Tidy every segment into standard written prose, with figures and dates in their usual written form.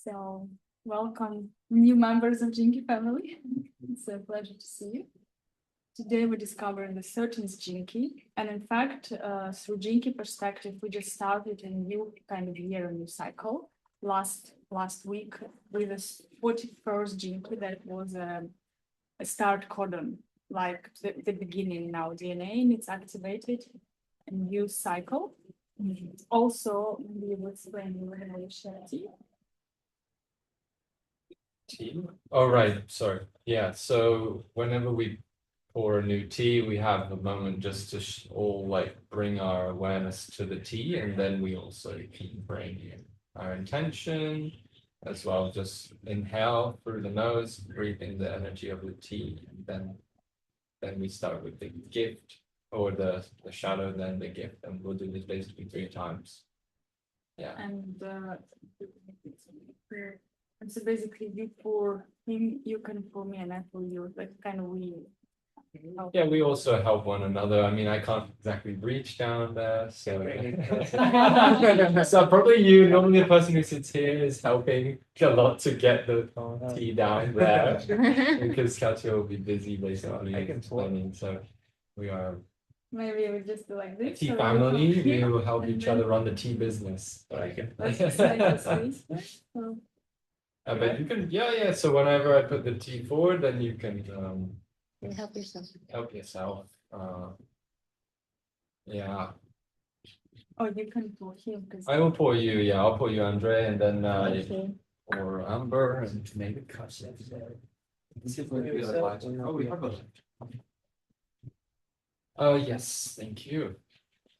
So welcome new members of Jinky family. It's a pleasure to see you. Today we're discovering the 13th Jinky, and in fact, through Jinky perspective, we just started a new kind of year, a new cycle. Last week with the 41st Jinky that was a start codon, like the beginning now DNA, and it's activated a new cycle. Also, we will explain the tea. Tea? Oh, right. Sorry. Yeah. So whenever we pour a new tea, we have a moment just to all like bring our awareness to the tea, and then we also can bring in our intention as well. Just inhale through the nose, breathe in the energy of the tea, and then we start with the gift or the shadow, then the gift, and we'll do this basically 3 times. Yeah. And so basically you pour him, you can pour me, and I pour you, like kind of we help. Yeah, we also help one another. I mean, I can't exactly reach down there, so so probably you, normally the person who sits here is helping a lot to get the tea down there because Katya will be busy basically explaining. So we are Maybe we just do like a this. tea so family. We will help and each then- other run the tea business. Let's just like this. So, But you can, yeah. So whenever I put the tea forward, then you can help yourself. help yourself. Yeah. Oh, you can pour him because I will pour you, yeah, I'll pour you, Andre, and then okay. or Amber, and maybe Kasia. Yes, thank you.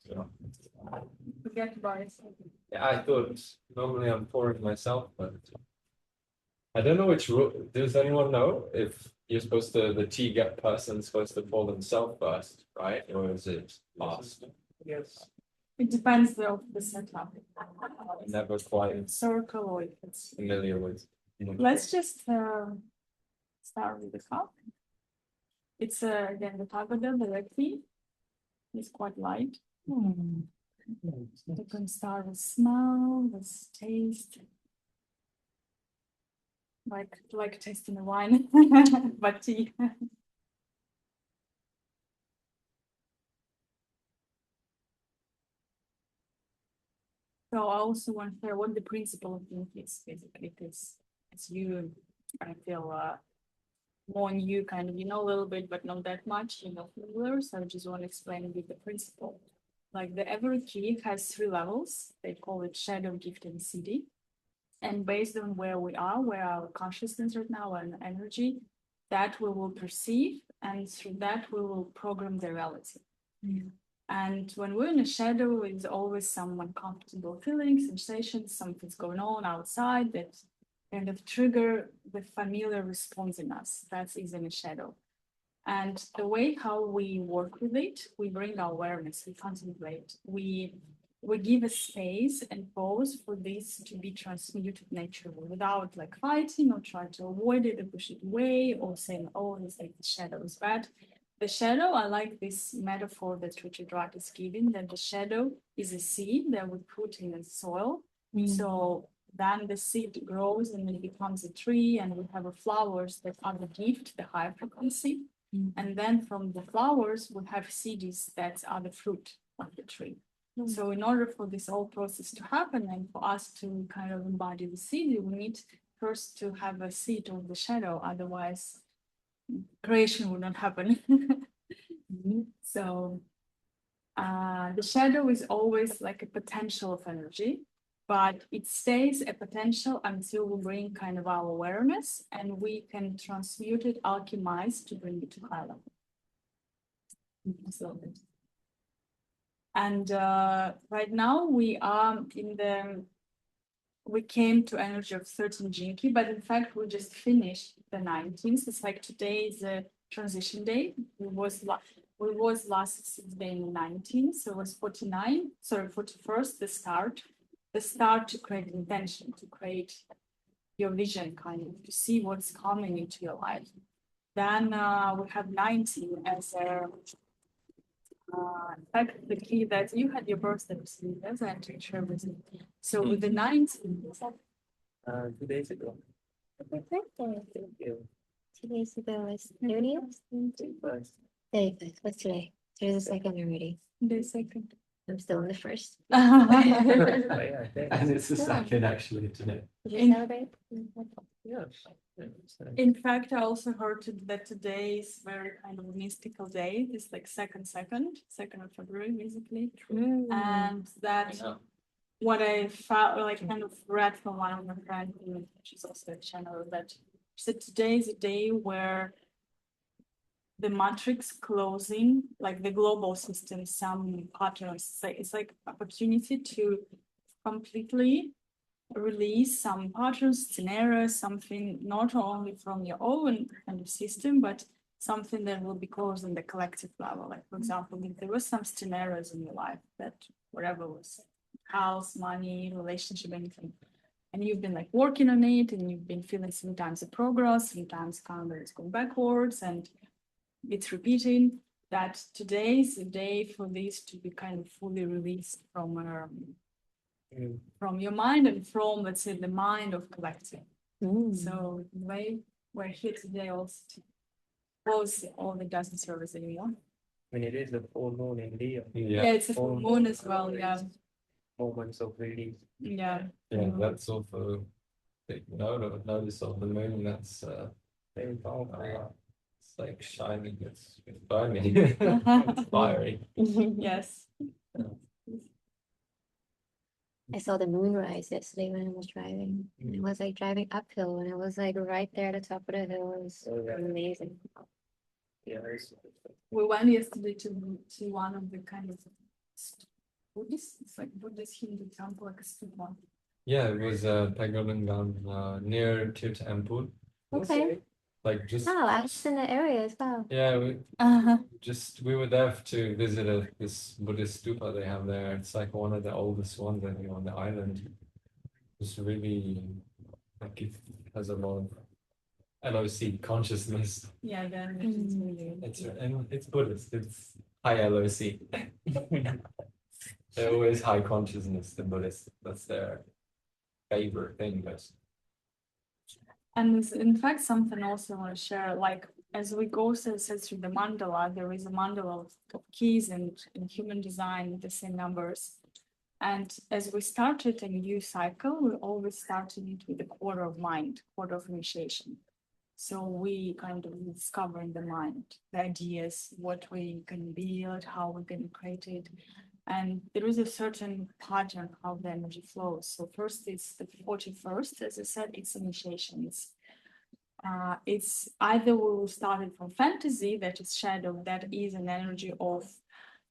So, Forget about it. yeah, I thought normally I'm pouring myself, but I don't know which rule. Does anyone know if you're supposed to, the tea get person's supposed to pour themselves first, right? Or is it last? Yes. It depends of the setup. Never quite Circle or if it's. familiar with. Let's just start with the cup. It's again the pagoda directly. It's quite light. You can start with smell, with taste. Like tasting a wine, but tea. So I also want to hear what the principle of being is basically, because as you, I feel more new, kind of, you know, a little bit, but not that much, you know, familiar. So I just want to explain a bit the principle. Like the every key has 3 levels. They call it shadow, gift, and city. And based on where we are, where our consciousness right now and energy, that we will perceive, and through that we will program the reality. And when we're in a shadow, it's always some uncomfortable feelings, sensations, something's going on outside that kind of trigger the familiar response in us. That is in a shadow. And the way how we work with it, we bring our awareness, we contemplate, we give a space and pause for this to be transmuted naturally without like fighting or trying to avoid it or push it away or saying, oh, it's like the shadow is bad. The shadow, I like this metaphor that Richard Radd is giving, that the shadow is a seed that we put in the soil. So then the seed grows and it becomes a tree, and we have flowers that are the gift, the high frequency. And then from the flowers, we have seeds that are the fruit of the tree. So in order for this whole process to happen and for us to kind of embody the seed, we need first to have a seed of the shadow. Otherwise, creation will not happen. So the shadow is always like a potential of energy, but it stays a potential until we bring kind of our awareness and we can transmute it, alchemize to bring it to high level. And right now we are we came to energy of 13 Jinky, but in fact we just finished the 19th. It's like today is a transition day. We was last day in the 19th, so it was 41st, the start to create intention, to create your vision, kind of to see what's coming into your life. Then we have 19 as a in fact, the key that you had your birthday receipt as an share with me. So with the 19, 2 days ago. Happy birthday. Thank you. 2 days ago was 30th? 31st. 31st. What's today? Today's the second already. The second. I'm still in the first. Oh, yeah, thanks. And it's the second actually today. Did you In- celebrate? Yes. In fact, I also heard that today is very kind of mystical day. It's like second of February, basically. And that what I felt like kind of read from one of my friends, she's also a channel, that she said today is a day where the matrix closing, like the global system, some patterns, it's like opportunity to completely release some patterns, scenarios, something not only from your own kind of system, but something that will be closed on the collective level. Like, for example, if there were some scenarios in your life that whatever was house, money, relationship, anything, and you've been like working on it, and you've been feeling sometimes a progress, sometimes kind of it's going backwards, and it's repeating, that today is the day for this to be kind of fully released from your mind and from, let's say, the mind of collective. So in a way, we're here today also to close all the doesn't service anymore. When it is a full moon in Leo, Yeah, it's a full moon as well. Yeah, moments of release. yeah. Yeah, that's also take notice of the moon. That's Very powerful. it's like shining. It's burning. It's fiery. Yes. I saw the moonrise yesterday when I was driving. And I was like driving uphill and I was like right there at the top of the hill. It was Oh, yeah. amazing. Yeah, it's We went yesterday to one of the kind of Buddhist, it's like Buddhist Hindu temple, like a street one. Yeah, it was Pagolangan near Tirthampur. Okay. Like just Oh, I was in the area as well. yeah, Uh-huh. we were there to visit this Buddhist stupa they have there. It's like one of the oldest ones I think on the island. It's really like it has a lot of LOC consciousness. Yeah, then it's really. It's Buddhist. It's high LOC. They're always high consciousness. The Buddhists. That's their favorite thing. But And it's, in fact, something also I want to share, like as we go through the mandala, there is a mandala of keys and in human design with the same numbers. And as we started a new cycle, we always started it with a quarter of mind, quarter of initiation. So we kind of discover in the mind the ideas, what we can build, how we can create it. And there is a certain pattern how the energy flows. So first it's the 41st, as I said, it's initiation. It's either we will start it from fantasy, that is shadow, that is an energy of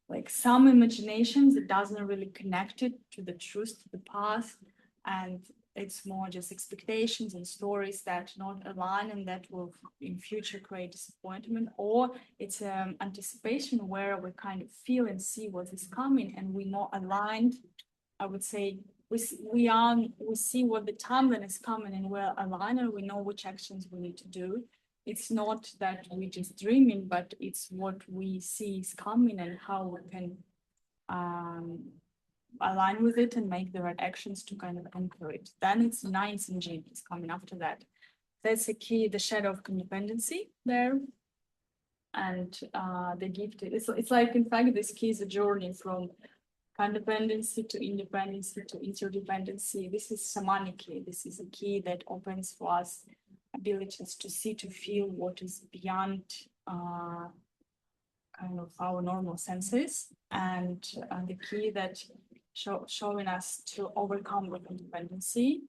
like some imaginations that doesn't really connect it to the truth, to the path. And it's more just expectations and stories that not align and that will in future create disappointment, or it's anticipation where we kind of feel and see what is coming and we're more aligned. I would say we see what the timeline is coming and we're aligned and we know which actions we need to do. It's not that we're just dreaming, but it's what we see is coming and how we can align with it and make the right actions to kind of anchor it. Then it's ninth and genius coming after that. That's the key, the shadow of codependency there. And the gift, it's like, in fact, this key is a journey from codependency to independency to interdependency. This is shamanic key. This is a key that opens for us abilities to see, to feel what is beyond kind of our normal senses, and the key that showing us to overcome the codependency.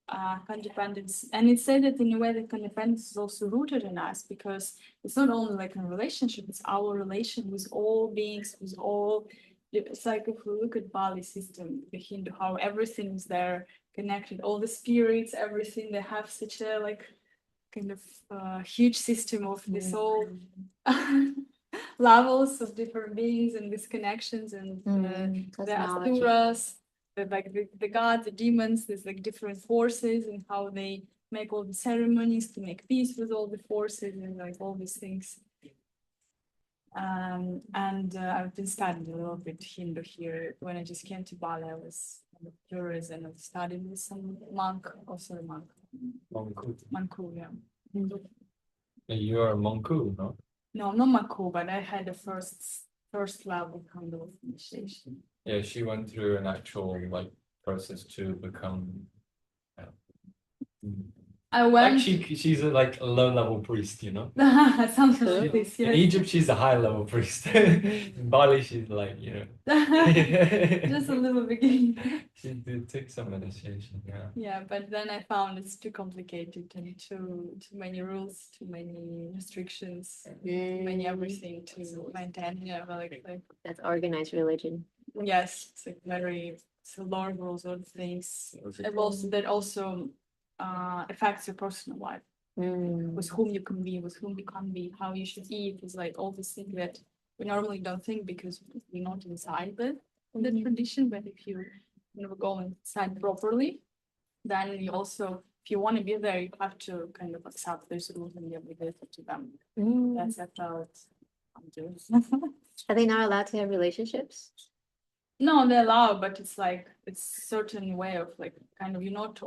And it's said that in a way that codependence is also rooted in us, because it's not only like a relationship, it's our relation with all beings, with all. It's like if we look at Bali system, the Hindu, how everything is there connected, all the spirits, everything, they have such a like kind of huge system of this all levels of different beings and these connections and the asuras, the gods, the demons, there's like different forces and how they make all the ceremonies to make peace with all the forces and like all these things. I've been studying a little bit Hindu here. When I just came to Bali, I was curious and I studied with some monk, also a monk, Monku. Manku, yeah. You are Monku, no? No, not Manku, but I had the first level kind of initiation. Yeah, she went through an actual like process to become. I Like went. she's like a low-level priest, you know. Something like this, In yes. Egypt, she's a high-level priest. In Bali, she's like, you know. Just a little beginning. She did take some initiation, yeah. Yeah, but then I found it's too complicated and too many rules, too many restrictions, too many everything to maintain. Yeah, like That's organized religion. yes, it's like very it's a lot of rules, a lot of things. And also that also affects your personal life, with whom you can be, with whom you can't be, how you should eat. It's like all these things that we normally don't think because we're not inside the tradition. But if you go inside properly, then you also, if you want to be there, you have to kind of accept those rules and be obligated to them. That's how I'm doing. Are they not allowed to have relationships? No, they allow, but it's like it's certain way of like kind of you're not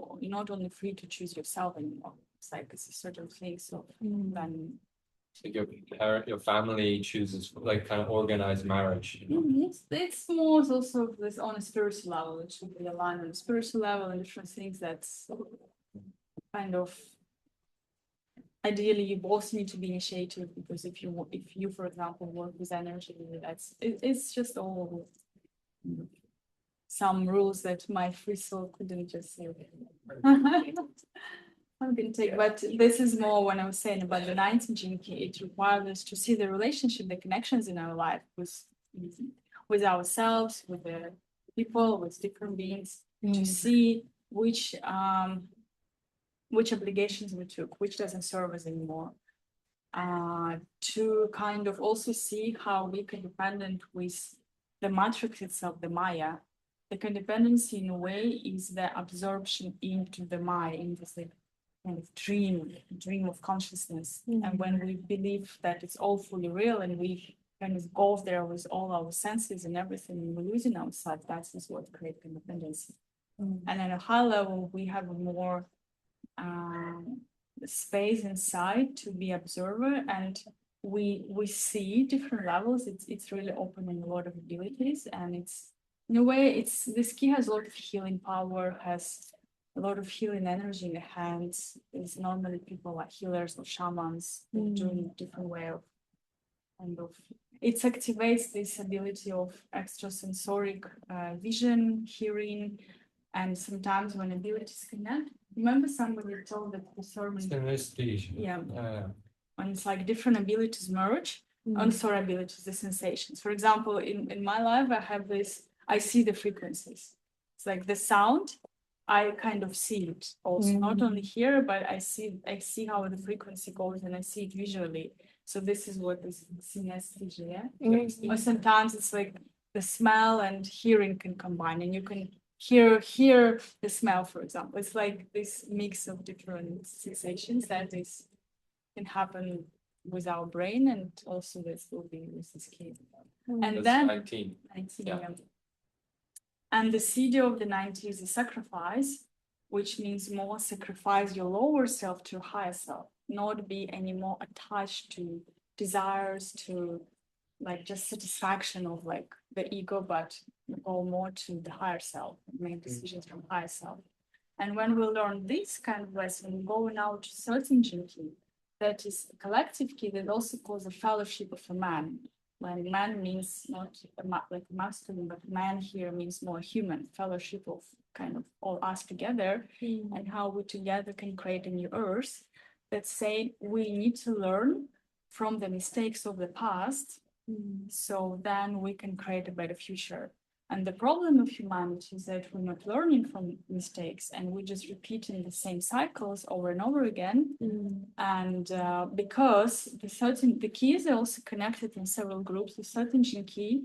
only free to choose yourself anymore. It's like it's a certain thing. So then So your family chooses like kind of organized marriage, you know? it's more also this on a spiritual level. It should be aligned on a spiritual level and different things that's kind of ideally you both need to be initiative because if you for example work with energy, it's just all some rules that my free soul couldn't just say. I can take, but this is more when I was saying about the 19 gene key. It requires us to see the relationship, the connections in our life with ourselves, with the people, with different beings, to see which obligations we took, which doesn't serve us anymore. To kind of also see how we can dependent with the matrix itself, the Maya. The codependency in a way is the absorption into the Maya, into this like kind of dream of consciousness. And when we believe that it's all fully real and we kind of go there with all our senses and everything, and we're losing ourselves, that is what creates codependency. And at a high level, we have a more space inside to be observer, and we see different levels. It's really opening a lot of abilities, and it's in a way this key has a lot of healing power, has a lot of healing energy in the hands. It's normally people like healers or shamans doing a different way of kind of it activates this ability of extrasensoric vision, hearing, and sometimes when abilities connect. Remember somebody told that the sermon, yeah, when it's like different abilities merge, abilities, the sensations. For example, in my life, I have this, I see the frequencies. It's like the sound, I kind of see it also, not only here, but I see how the frequency goes and I see it visually. So this is what is synesthesia. Or sometimes it's like the smell and hearing can combine, and you can hear the smell, for example. It's like this mix of different sensations that can happen with our brain, and also this will be with the skin. And That's then 19. yeah. And the seed of the 90 is a sacrifice, which means more sacrifice your lower self to higher self, not be any more attached to desires, to like just satisfaction of like the ego, but go more to the higher self, make decisions from higher self. And when we learn this kind of lesson, going out to certain gene key, that is a collective key that also calls a fellowship of a man. When man means not like masculine, but man here means more human, fellowship of kind of all us together, and how we together can create a new earth. That say we need to learn from the mistakes of the past, so then we can create a better future. And the problem of humanity is that we're not learning from mistakes, and we're just repeating the same cycles over and over again. And because the keys are also connected in several groups, the certain gene key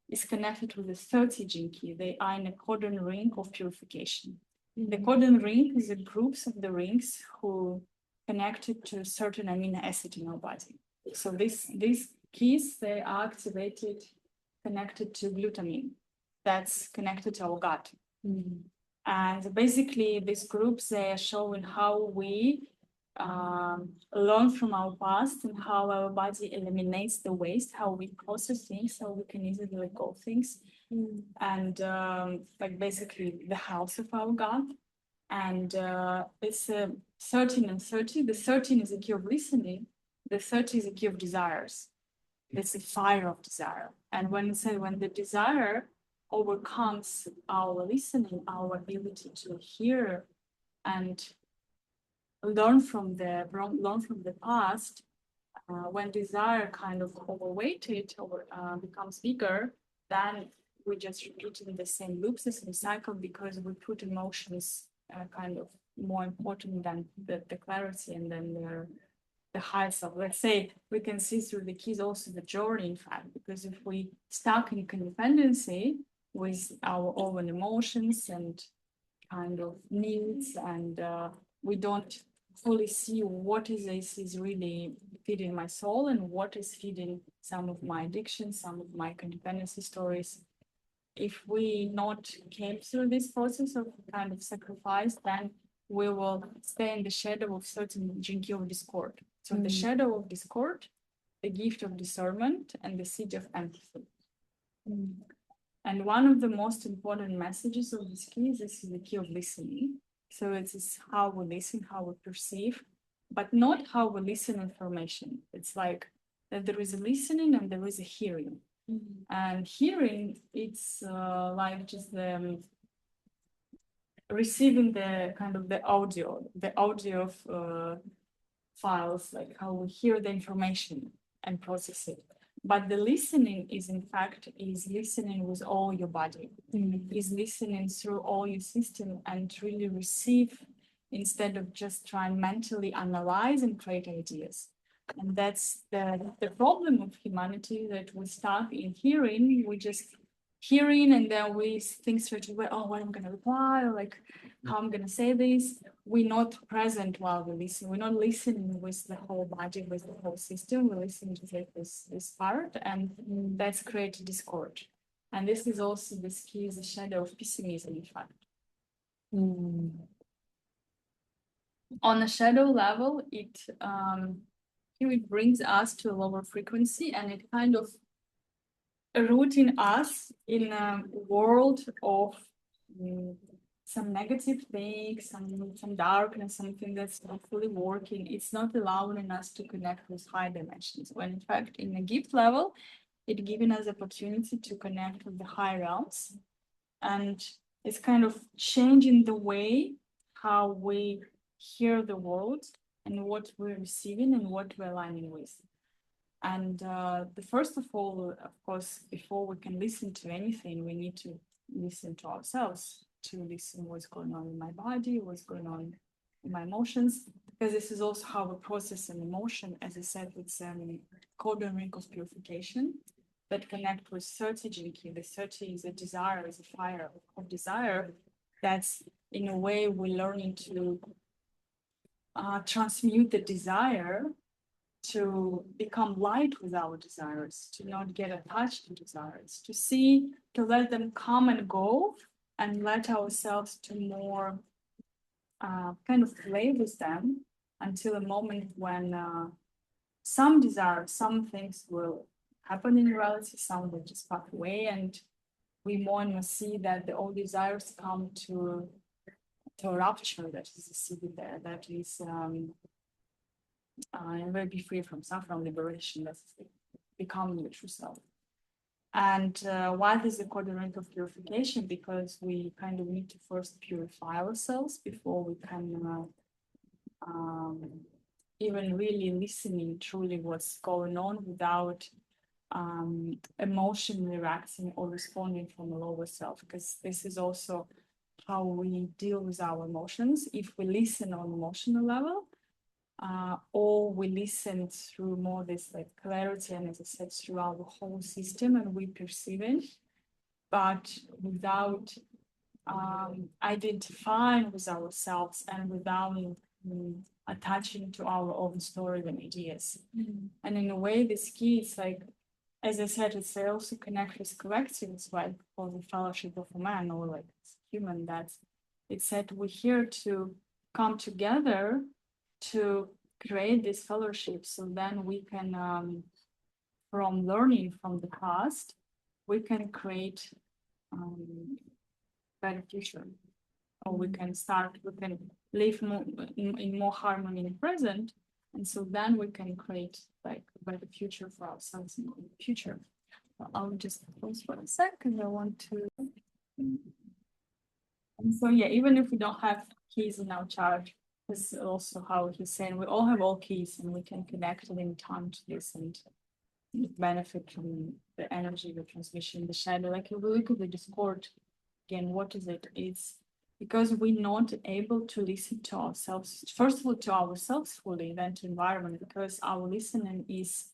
is connected with the 30 gene key. They are in a codon ring of purification. The codon ring is a groups of the rings who connected to certain amino acid in our body. So these keys, they are activated, connected to glutamine. That's connected to our gut. And basically, these groups, they are showing how we learn from our past and how our body eliminates the waste, how we process things, how we can easily let go of things, and like basically the house of our gut. And it's 13 and 30. The 13 is a key of listening. The 30 is a key of desires. It's a fire of desire. And when the desire overcomes our listening, our ability to hear and learn from the past, when desire kind of overweighted or becomes bigger, then we just repeating the same loops, the same cycle, because we put emotions kind of more important than the clarity and then the high self. Let's say we can see through the keys also the journey, in fact, because if we stuck in codependency with our own emotions and kind of needs, and we don't fully see what is really feeding my soul and what is feeding some of my addictions, some of my codependency stories. If we not came through this process of kind of sacrifice, then we will stay in the shadow of certain jinki of discord. So the shadow of discord, the gift of discernment, and the seed of empathy. And one of the most important messages of this key is the key of listening. So it is how we listen, how we perceive, but not how we listen information. It's like that there is a listening and there is a hearing. And hearing, it's like just the receiving the kind of the audio of files, like how we hear the information and process it. But the listening is, in fact, is listening with all your body, is listening through all your system and really receive instead of just trying mentally analyze and create ideas. And that's the problem of humanity, that we start in hearing, we just hearing and then we think straight away, oh, what I'm going to reply, or like how I'm going to say this. We're not present while we listen. We're not listening with the whole body, with the whole system. We're listening to like this part, and that's created discord. And this is also this key is the shadow of pessimism, in fact. On a shadow level, it brings us to a lower frequency, and it kind of rooting us in a world of some negative things, some darkness, something that's not fully working. It's not allowing us to connect with high dimensions. When in fact, in a gift level, it's giving us opportunity to connect with the higher realms, and it's kind of changing the way how we hear the world and what we're receiving and what we're aligning with. And the first of all, of course, before we can listen to anything, we need to listen to ourselves, to listen what's going on in my body, what's going on in my emotions, because this is also how we process an emotion. As I said, it's code and ring of purification that connect with 30 jinki. The 30 is a desire, is a fire of desire. That's in a way we're learning to transmute the desire to become light with our desires, to not get attached to desires, to see, to let them come and go, and let ourselves to more kind of play with them until a moment when some desires, some things will happen in reality, some will just pass away, and we more and more see that the old desires come to a rupture, that is a seed there, that is and will be free from suffering, liberation, that's becoming your true self. And why there's a coordinate of purification? Because we kind of need to first purify ourselves before we can even really listening truly what's going on without emotionally reacting or responding from a lower self. Because this is also how we deal with our emotions. If we listen on emotional level, or we listen through more this like clarity, and as I said, through our whole system, and we perceive it, but without identifying with ourselves and without attaching to our own story and ideas. And in a way, this key is like, as I said, it's also connect with collective, it's like for the fellowship of a man, or like human, that it said we're here to come together to create this fellowship, so then we can from learning from the past, we can create better future, or we can live more in more harmony in the present, and so then we can create like a better future for ourselves in the future. I'll just pause for a second. I want to. And so yeah, even if we don't have keys in our chart, this is also how he's saying we all have all keys, and we can connect at any time to this and benefit from the energy, the transmission, the shadow. Like if we look at the discord again, what is it? It's because we're not able to listen to ourselves, first of all to ourselves fully, then to environment, because our listening is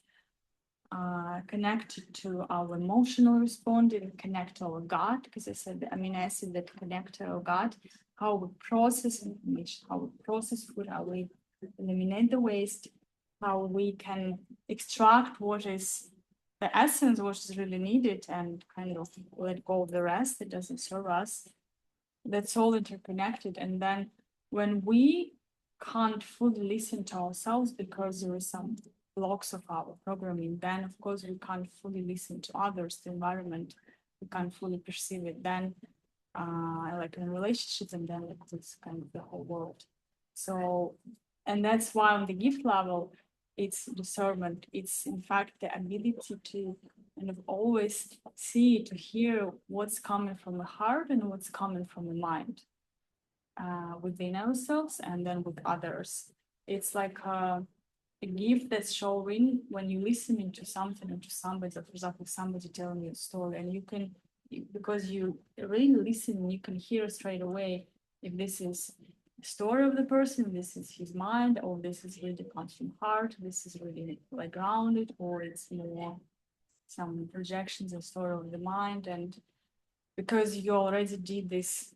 connected to our emotional response, and connect to our gut, because I said the amino acid that connect to our gut, how we process information, how we process food, how we eliminate the waste, how we can extract what is the essence, what is really needed, and kind of let go of the rest that doesn't serve us. That's all interconnected. And then when we can't fully listen to ourselves because there is some blocks of our programming, then of course we can't fully listen to others, the environment, we can't fully perceive it. Then like in relationships, and then like this kind of the whole world. So, and that's why on the gift level, it's discernment. It's in fact the ability to kind of always see, to hear what's coming from the heart and what's coming from the mind within ourselves and then with others. It's like a gift that's showing when you listen to something or to somebody, for example, somebody telling you a story, and you can, because you really listen, you can hear straight away if this is the story of the person, this is his mind, or this is really comes from heart, this is really like grounded, or it's more some projections and story of the mind. And because you already did this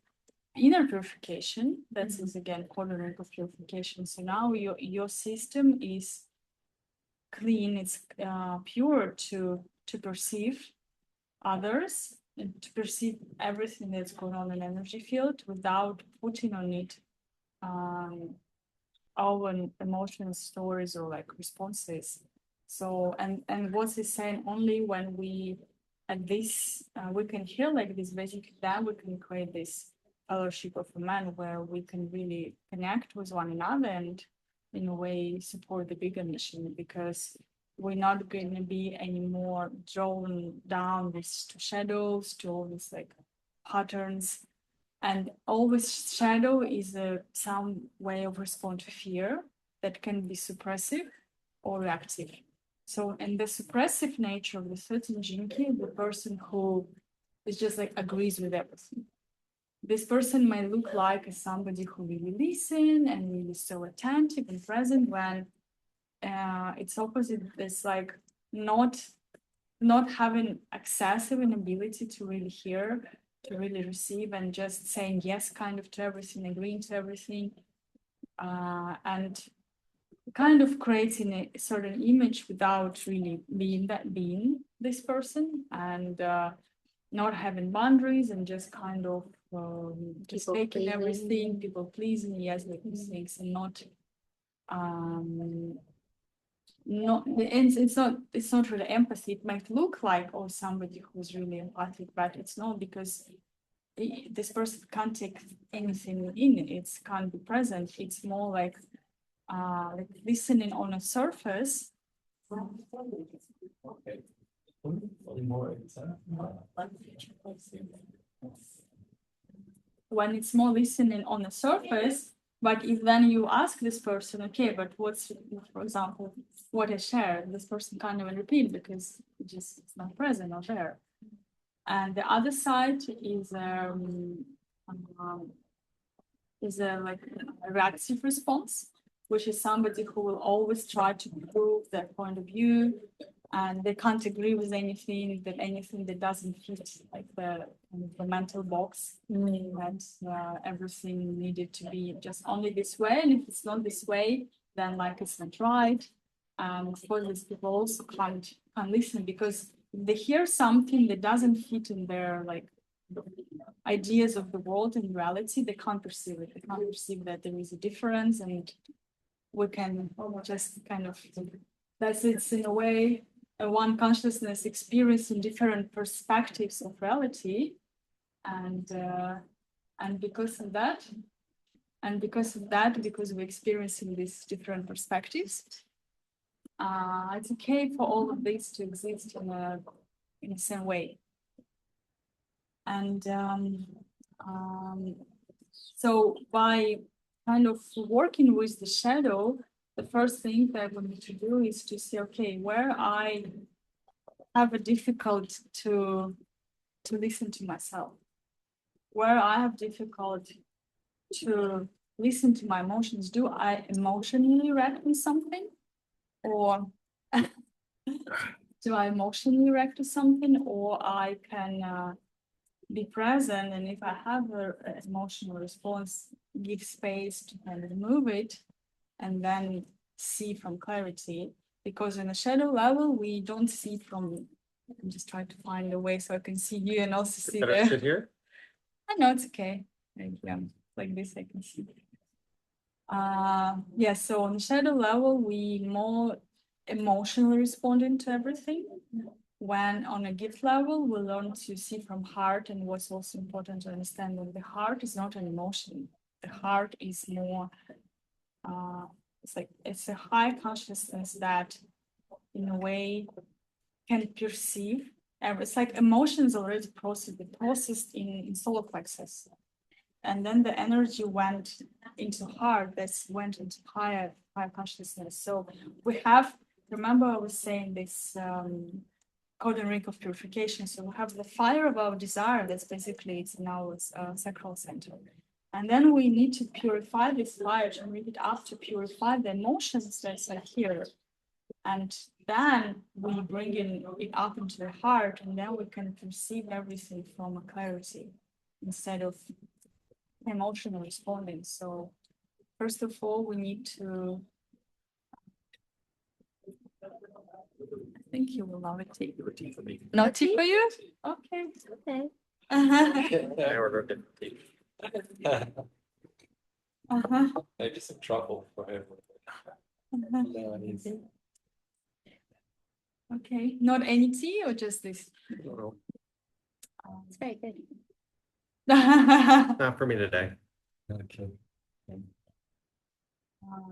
inner purification, that's is again coordinate of purification. So now your system is clean, it's pure to perceive others and to perceive everything that's going on in energy field without putting on it our emotional stories or like responses. So and what's he saying, only when we at this we can hear like this, basically then we can create this fellowship of a man where we can really connect with one another and in a way support the bigger mission, because we're not going to be anymore drawn down this to shadows, to all these like patterns. And always shadow is some way of response to fear that can be suppressive or reactive. So in the suppressive nature of the certain jinki, the person who is just like agrees with everything. This person might look like somebody who really listen and really so attentive and present, when it's opposite. It's like not having excessive inability to really hear, to really receive, and just saying yes kind of to everything, agreeing to everything, and kind of creating a certain image without really being this person, and not having boundaries, and just kind of just People taking pleasing. everything, people pleasing, yes, like these things, and not it's not really empathy. It might look like somebody who's really empathic, but it's not, because this person can't take anything in, it can't be present. It's more like listening on a surface. Okay. More When it's more listening on the surface, but if then you ask this person, okay, but what's, for example, what I shared, this person can't even repeat because it's not present or there. And the other side is like a reactive response, which is somebody who will always try to prove their point of view, and they can't agree with anything that doesn't fit like the mental box, meaning that everything needed to be just only this way, and if it's not this way, then like it's not right. And of course, these people also can't listen, because if they hear something that doesn't fit in their like ideas of the world and reality, they can't perceive it. They can't perceive that there is a difference, and we can just kind of, that's it's in a way one consciousness experiencing different perspectives of reality, and because of that, because we're experiencing these different perspectives, it's okay for all of this to exist in the same way. And so by kind of working with the shadow, the first thing that we need to do is to see, okay, where I have a difficult to listen to myself, where I have difficult to listen to my emotions. Do I emotionally react to something, or do I emotionally react to something, or I can be present, and if I have an emotional response, give space to kind of move it, and then see from clarity. Because in the shadow level, we don't see from. I'm just trying to find a way so I can see you and also see Can I sit here? I know it's okay. Like this, I can see. Yeah, so on the shadow level, we more emotionally responding to everything. When on a gift level, we learn to see from heart, and what's also important to understand that the heart is not an emotion. The heart is more, it's a high consciousness that, in a way, can perceive. It's like emotions already processed in solar plexus, and then the energy went into heart. Went into higher consciousness. So we have. Remember, I was saying this. Golden ring of purification. So we have the fire of our desire. That's basically it's in our sacral center. And then we need to purify this fire, to bring it up, to purify the emotions that are here. And then we bring it up into the heart, and then we can perceive everything from a clarity instead of emotional responding. So first of all, we need to, I think you will love it. Tea for me. Not tea for you? Okay. Okay. I ordered it. Maybe some trouble for him. No, he's- Okay, not any tea or just this? It's very good. Not for me today. Okay.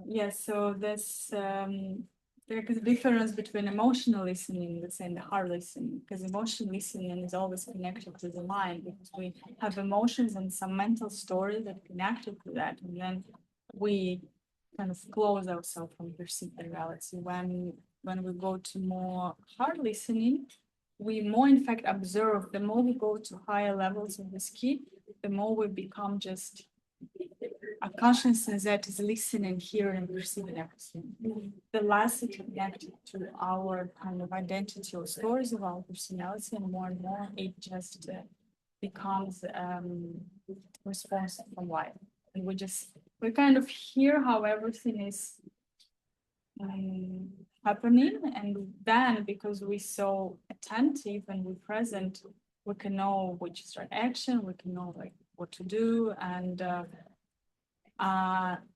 Yeah, so there's a difference between emotional listening, let's say, and the heart listening, because emotional listening is always connected to the mind, because we have emotions and some mental stories that connected to that, and then we kind of close ourselves from perceiving reality. When we go to more heart listening, we more in fact observe. The more we go to higher levels of this key, the more we become just a consciousness that is listening, hearing, and perceiving everything. The less it connected to our kind of identity or stories of our personality, and more it just becomes responsive from life. And we kind of hear how everything is happening, and then because we're so attentive and we're present, we can know which is right action, we can know like what to do, and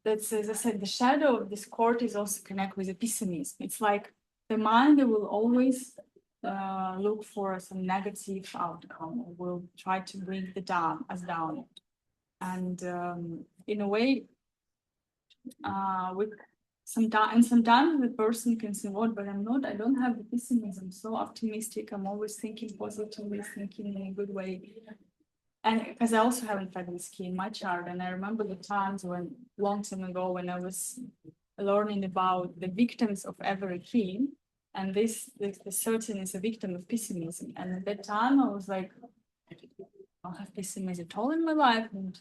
that's, as I said, the shadow of this court is also connected with the pessimism. It's like the mind will always look for some negative outcome, or will try to bring us down. And in a way, sometimes the person can say, "What? But I don't have the pessimism. I'm so optimistic. I'm always thinking positively, thinking in a good way." And because I also haven't had this key in my chart, and I remember the times long time ago, when I was learning about the victims of every key, and the certain is a victim of pessimism. And at that time, I was like, I don't have pessimism at all in my life. I'm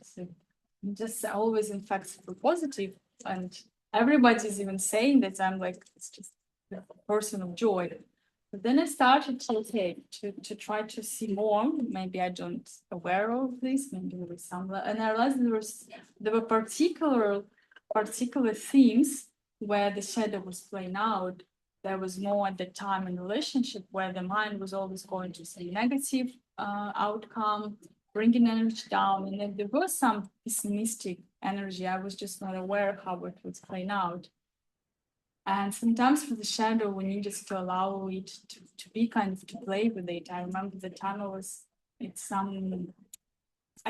just always, in fact, super positive. And everybody's even saying that I'm like, it's just a person of joy. But then I started to try to see more. Maybe I don't aware of this. Maybe there was some, and I realized there were particular themes where the shadow was playing out. There was more at the time in relationship where the mind was always going to see negative outcome, bringing energy down, and then there was some pessimistic energy. I was just not aware how it was playing out. And sometimes for the shadow, we need just to allow it to be kind of to play with it. I remember the time I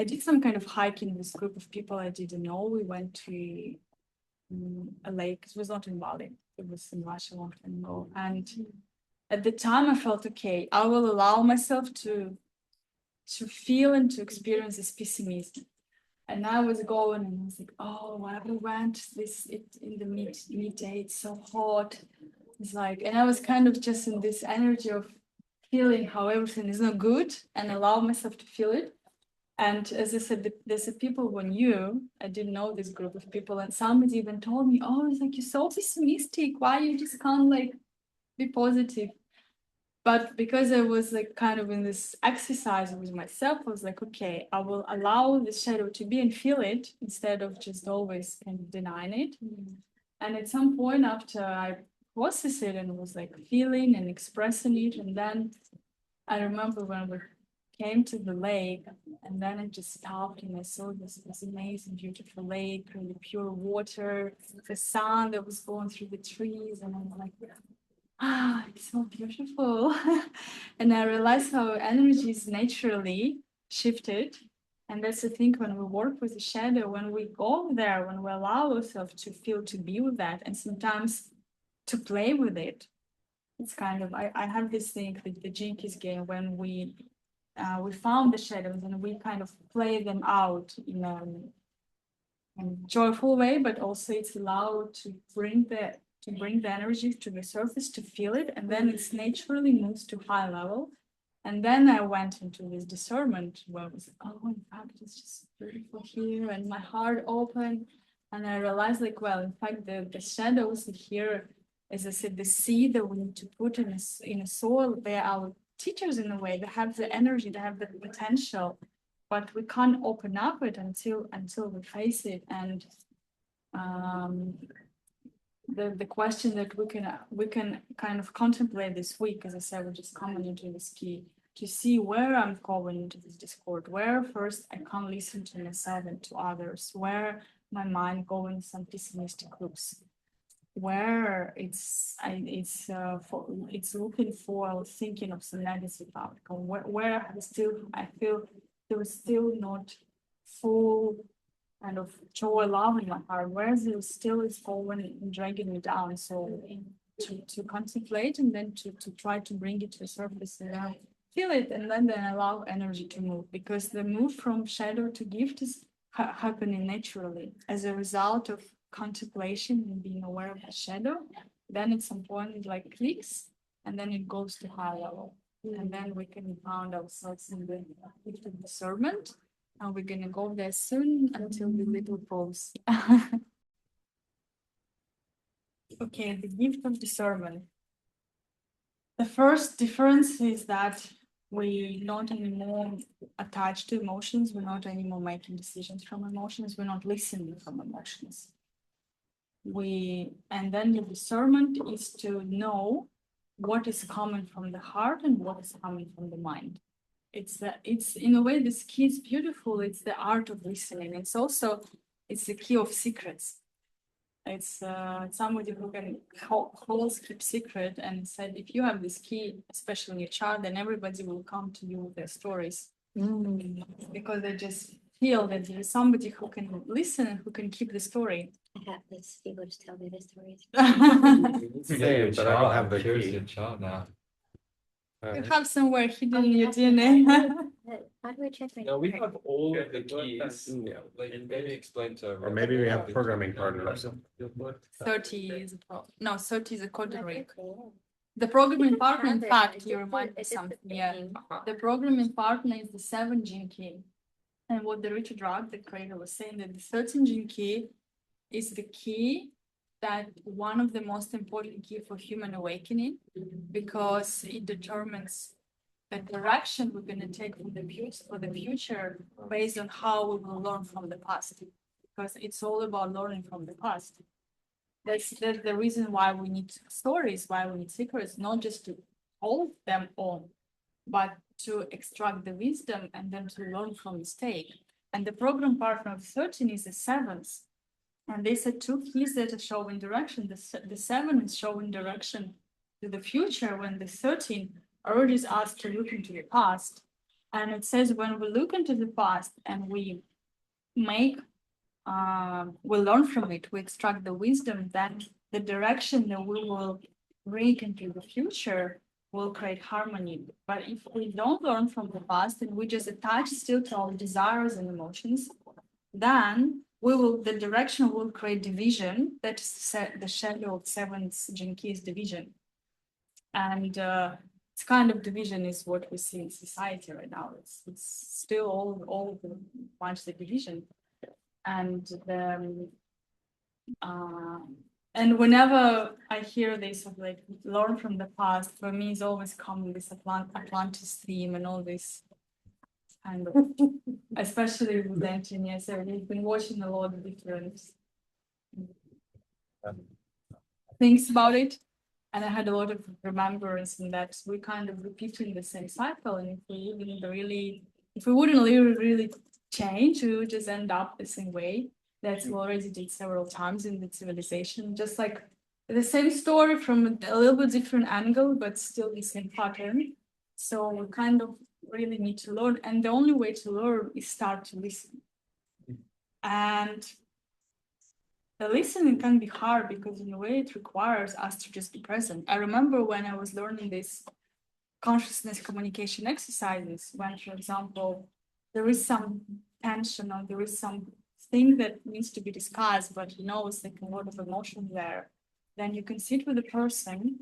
did some kind of hiking with this group of people I didn't know. We went to a lake. It was not in Bali. It was in Russia a long time ago. And at the time I felt, okay, I will allow myself to feel and to experience this pessimism. And I was going and I was like, oh, when we went in the midday, it's so hot. It's like, and I was kind of just in this energy of feeling how everything is not good and allow myself to feel it. And as I said, there's a people who knew, I didn't know this group of people, and somebody even told me, oh, it's like, you're so pessimistic, why you just can't like be positive? But because I was like kind of in this exercise with myself, I was like, okay, I will allow the shadow to be and feel it instead of just always kind of denying it. And at some point after I processed it and was like feeling and expressing it, and then I remember when we came to the lake, and then I just stopped and I saw this amazing, beautiful lake, really pure water, the sun that was going through the trees, and I'm like, it's so beautiful. And I realized how energy is naturally shifted. And that's the thing when we work with the shadow, when we go there, when we allow ourselves to feel, to be with that, and sometimes to play with it. It's kind of, I have this thing, the Jinkies game, when we found the shadows and we kind of play them out in a joyful way, but also it's allowed to bring the energy to the surface, to feel it, and then it's naturally moves to high level. And then I went into this discernment where I was like, oh, in fact, it's just beautiful here, and my heart opened, and I realized like, well, in fact, the shadows here, as I said, the seed that we need to put in a soil, they are our teachers in a way. They have the energy, they have the potential, but we can't open up it until we face it. And the question that we can kind of contemplate this week, as I said, we're just coming into this key to see where I'm going into this discord, where first I can't listen to myself and to others, where my mind going in some pessimistic loops, where it's looking for thinking of some negative outcome, where I feel there is still not full kind of joy, love in my heart, where there still is going and dragging me down. So to contemplate and then to try to bring it to the surface and feel it, and then allow energy to move, because the move from shadow to gift is happening naturally as a result of contemplation and being aware of the shadow. Then at some point it like clicks, and then it goes to high level, and then we can find ourselves in the gift of discernment, and we're gonna go there soon until the little pause. Okay, the gift of discernment. The first difference is that we're not anymore attached to emotions. We're not anymore making decisions from emotions. We're not listening from emotions. And then the discernment is to know what is coming from the heart and what is coming from the mind. It's in a way, this key is beautiful. It's the art of listening. It's the key of secrets. It's somebody who can keep secret, and said, if you have this key, especially in your chart, then everybody will come to you with their stories. Because they just feel that there is somebody who can listen and who can keep the story. I have this people just tell me the stories. Same, but I don't have the Here's key. your chart now. You have somewhere hidden in you your have to DNA. hide it. How do I check my No, we chart? have all of the keys. Like, maybe explain to Or maybe we have programming partners. 30 is no, 30 is a code That's ring. okay, yeah. The programming partner, in Have it, fact, it's you just remind me it's just something. the Yeah, thing. the programming partner is the 7 gene key. And what the Richard Radd, the creator, was saying, that the 13 gene key is the key that one of the most important key for human awakening, because it determines the direction we're going to take for the future based on how we will learn from the past, because it's all about learning from the past. That's the reason why we need stories, why we need secrets, not just to hold them on, but to extract the wisdom and then to learn from mistake. And the program partner of 13 is the 7th. And they said 2 keys that are showing direction. The 7 is showing direction to the future, when the 13 urges us to look into the past. And it says when we look into the past and we learn from it, we extract the wisdom, that the direction that we will bring into the future will create harmony. But if we don't learn from the past and we just attach still to our desires and emotions, then the direction will create division. That's the shadow of 7th gene key is division. And this kind of division is what we see in society right now. It's still all the bunch the division. And and whenever I hear this of like learn from the past, for me is always coming this Atlantis theme and all this kind of, especially with engineers. So we've been watching a lot of different things about it, and I had a lot of remembrance in that we kind of repeating the same cycle. And if we wouldn't really change, we would just end up the same way that we already did several times in the civilization, just like the same story from a little bit different angle, but still the same pattern. So we kind of really need to learn, and the only way to learn is start to listen. And the listening can be hard because in a way it requires us to just be present. I remember when I was learning this consciousness communication exercises, when, for example, there is some tension or there is some thing that needs to be discussed, but it's like a lot of emotion there, then you can sit with the person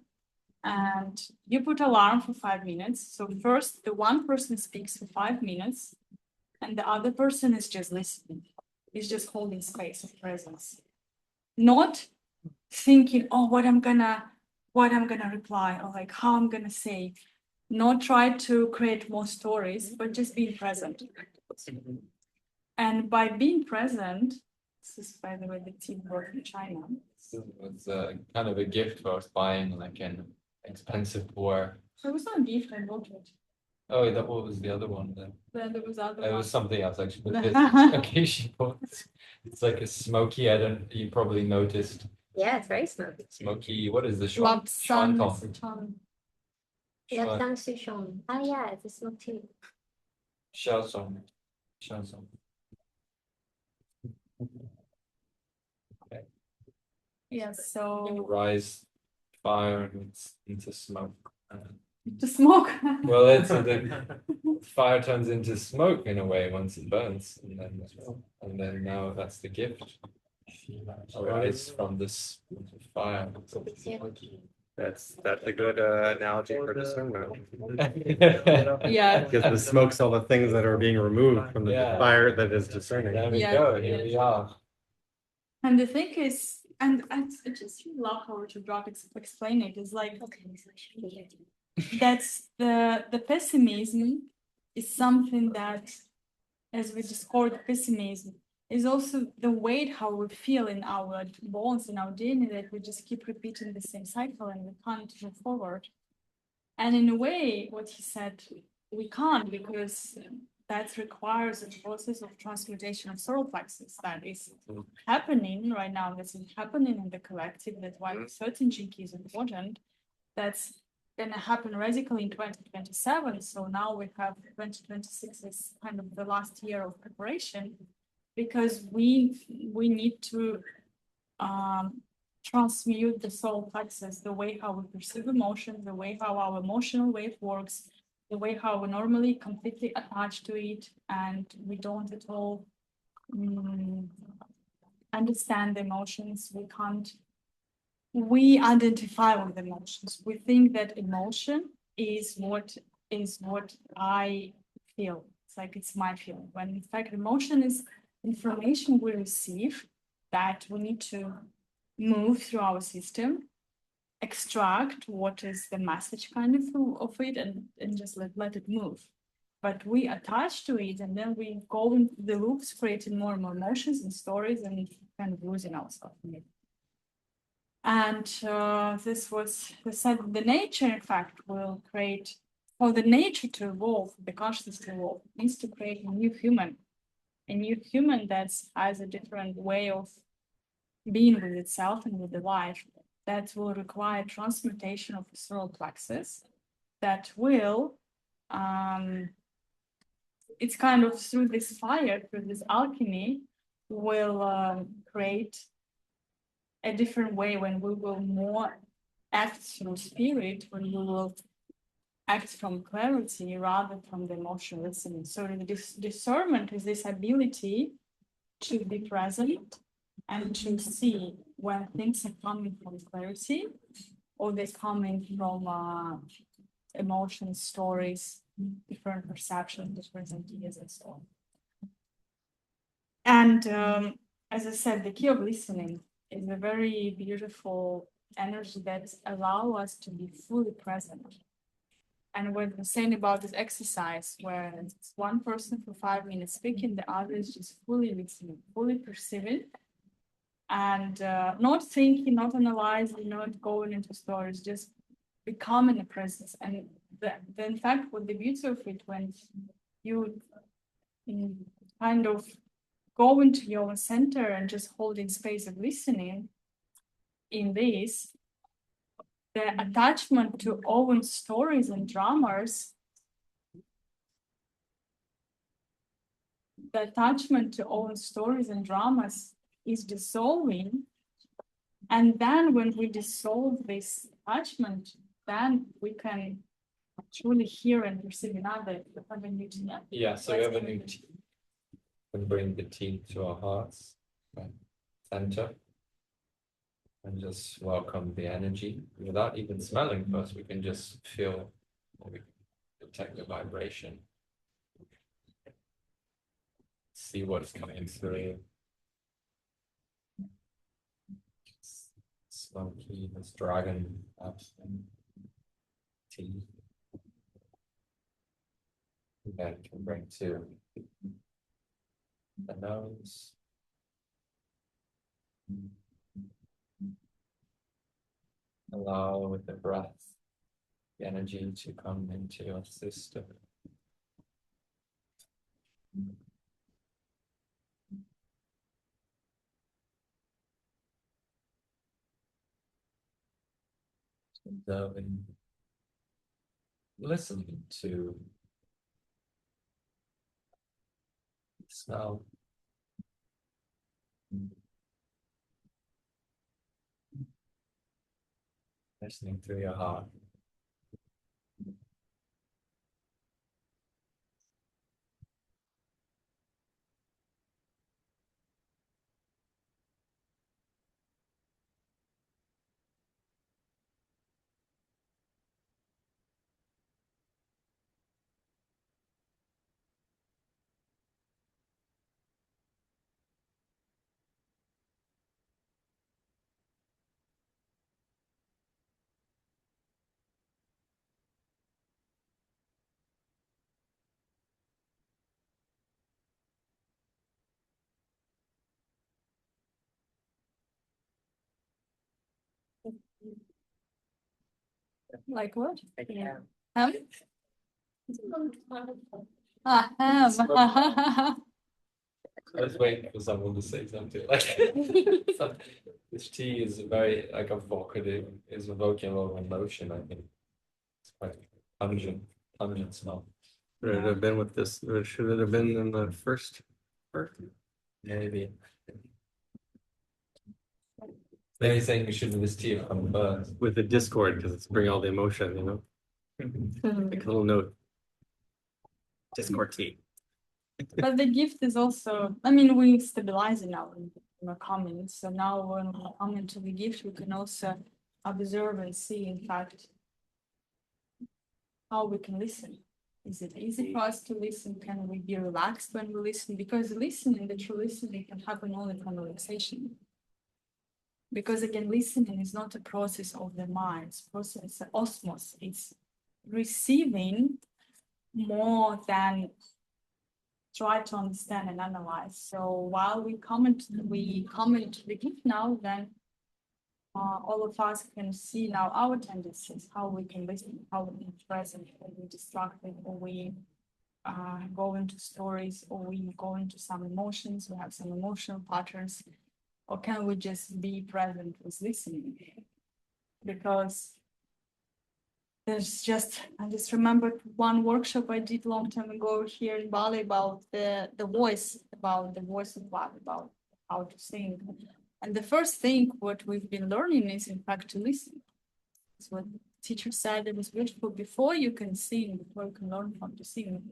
and you put alarm for 5 minutes. So first the one person speaks for 5 minutes and the other person is just listening. Is just holding space of presence, not thinking, oh, what I'm gonna reply, or like how I'm gonna say, not try to create more stories, but just being present. And by being present, this is by the way the team brought from China. It was kind of a gift for us buying like an expensive war. So it was not a gift, I bought it. Oh, that what was the other one then? Then there was other It one. was something else actually. But okay, she bought. It's like a smoky. You probably noticed. Yeah, it's very smoky. Smoky. What is the Lapsang Shuan Suchong. Lapsang Souchong. Ah, yeah, it's a smoke tea. Xiaosong. Yes, so Rise fire into smoke. to smoke. Well, the fire turns into smoke in a way once it burns, and then now that's the gift. Arise from this fire. That's a good analogy for discernment. Yeah. Because the smoke's all the things that are being removed from the Yeah. fire that is discerning. There we Yeah, go. yeah. Here we are. And the thing is, and I just love how Richard Radd explain it. It's like Okay, so I should be here. that's the pessimism is something that, as we discovered, pessimism is also the weight how we feel in our bones, in our DNA, that we just keep repeating the same cycle and we can't move forward. And in a way, what he said, we can't, because that requires a process of transmutation of solar plexus that is happening right now. That's happening in the collective. That's why certain gene key is important. That's going to happen radically in 2027. So now we have 2026 is kind of the last year of preparation, because we need to transmute the soul plexus, the way how we perceive emotion, the way how our emotional wave works, the way how we normally completely attached to it, and we don't at all understand the emotions. We identify with emotions. We think that emotion is what I feel. It's like it's my feeling. When in fact emotion is information we receive that we need to move through our system, extract what is the message kind of it, and just let it move. But we attach to it, and then we go into the loops, creating more and more emotions and stories, and kind of losing ourselves in it. And this was the nature, in fact, will create for the nature to evolve, the consciousness to evolve, it needs to create a new human that has a different way of being with itself and with the life, that will require transmutation of the solar plexus, that will, it's kind of through this fire, through this alchemy, will create a different way when we will more act through spirit, when we will act from clarity rather from the emotional listening. So the discernment is this ability to be present and to see when things are coming from clarity or they're coming from emotions, stories, different perceptions, different ideas, and so on. And as I said, the key of listening is a very beautiful energy that allows us to be fully present. And what we're saying about this exercise, where it's one person for 5 minutes speaking, the other is just fully listening, fully perceiving, and not thinking, not analyzing, not going into stories, just becoming the presence. And in fact, what the beauty of it, when you kind of go into your center and just holding space of listening in this, the attachment to own stories and dramas, is dissolving. And then when we dissolve this attachment, then we can truly hear and perceive another. Yeah, so we have a new tea. We bring the tea to our hearts, right? Center. And just welcome the energy without even smelling first. We can just feel, we detect the vibration. See what's coming through. Smoky, this dragon tea. Then can bring to the nose. Allow with the breath, the energy to come into your system. Observing, listening to smell. Listening through your heart. Like what? Yeah. Ham? Ham. I was waiting for someone to say something like this tea is very like evocative, is evoking a lot of emotion, I think. It's quite pungent smell. Should it have been with this, or should it have been in the first part? Maybe. Then he's saying we should do this tea from first. With the Discord, because it's bring all the emotion, you know? Make a little note. Discord tea. But the gift is also, I mean, we stabilize it now in our comments. So now when we come into the gift, we can also observe and see, in fact, how we can listen. Is it easy for us to listen? Can we be relaxed when we listen? Because listening, the true listening can happen only from relaxation. Because again, listening is not a process of the mind, it's a process, it's an osmosis. It's receiving more than try to understand and analyze. So while we come into the gift now, then all of us can see now our tendencies, how we can listen, how we can present, when we distracted, or we go into stories, or we go into some emotions, we have some emotional patterns, or can we just be present with listening? Because I just remembered one workshop I did long time ago here in Bali about the voice of God, about how to sing. And the first thing what we've been learning is in fact to listen. That's what the teacher said. It was beautiful. Before you can sing, before you can learn how to sing,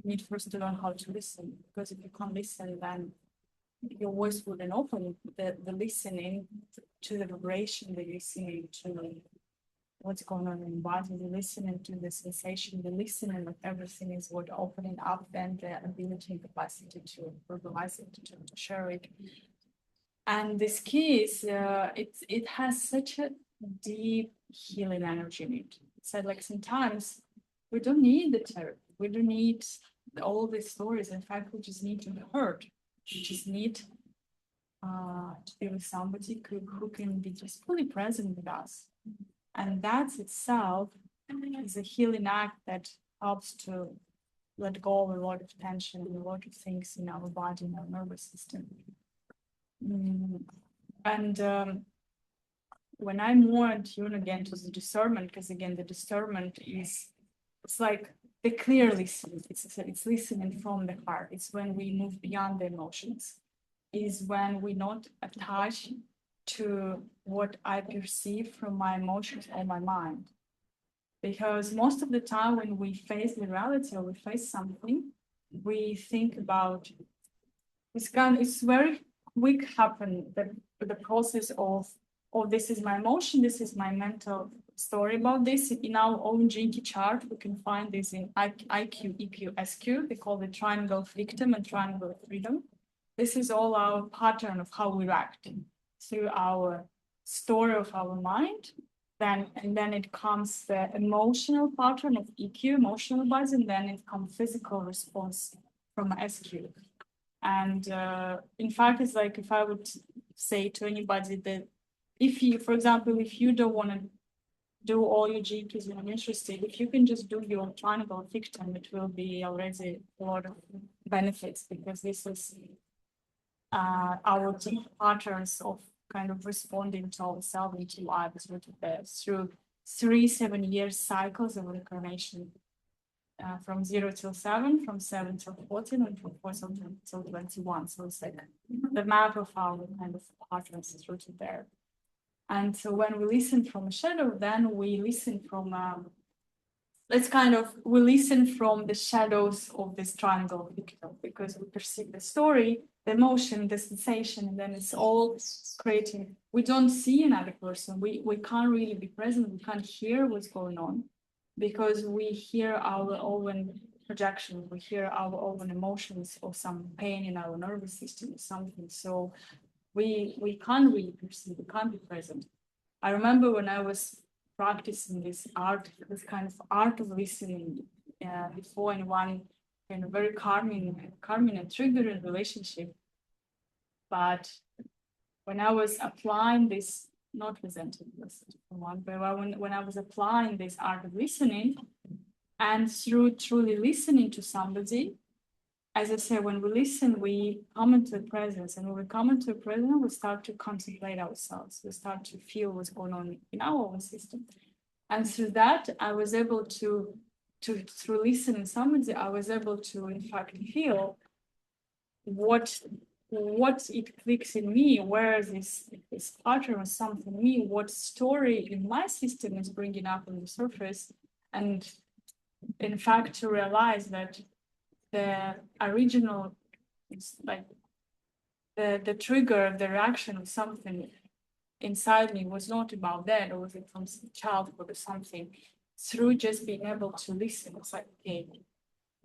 you need first to learn how to listen. Because if you can't listen, then your voice wouldn't open. The listening to the vibration, the listening to what's going on in the body, the listening to the sensation, the listening of everything is what opening up then the ability and capacity to verbalize it, to share it. And this key is it has such a deep healing energy in it. So like sometimes we don't need the therapy, we don't need all these stories. In fact, we just need to be heard. We just need to be with somebody who can be just fully present with us. And that itself is a healing act that helps to let go of a lot of tension and a lot of things in our body and our nervous system. And when I'm more attuned again to the discernment, because again, the discernment it's like the clear listening. It's listening from the heart. It's when we move beyond the emotions. Is when we not attach to what I perceive from my emotions or my mind. Because most of the time when we face the reality or we face something, we think about it's very quick happen that the process of, oh, this is my emotion, this is my mental story about this. In our own Jinky chart, we can find this in IQ, EQ, SQ. They call it triangle of victim and triangle of freedom. This is all our pattern of how we act through our story of our mind. And then it comes the emotional pattern of EQ, emotional buzz, and then it comes physical response from SQ. And in fact, it's like if I would say to anybody that if you, for example, if you don't want to do all your GPs when I'm interested, if you can just do your triangle of victim, it will be already a lot of benefits, because this is our deep patterns of kind of responding to ourselves and to lives through 3 7-year cycles of reincarnation, from 0 till 7, from 7 till 14, and from 14 till 21. So it's like the map of our kind of patterns is rooted there. And so when we listen from a shadow, then we listen from we listen from the shadows of this triangle victim, because we perceive the story, the emotion, the sensation, and then it's all creating. We don't see another person. We can't really be present. We can't hear what's going on, because we hear our own projection. We hear our own emotions or some pain in our nervous system or something. So we can't really perceive. We can't be present. I remember when I was practicing this kind of art of listening before in one kind of very calming and triggering relationship. But when I was applying this, not resenting this one, but when I was applying this art of listening, and through truly listening to somebody, as I said, when we listen, we come into the presence, and when we come into the presence, we start to contemplate ourselves. We start to feel what's going on in our own system. And through that, I was able to through listening to somebody, I was able to, in fact, feel what it clicks in me, where this pattern or something in me, what story in my system is bringing up on the surface. And in fact, to realize that the original, it's like the trigger, the reaction of something inside me was not about that, or was it from childhood or something. Through just being able to listen, it's like, okay,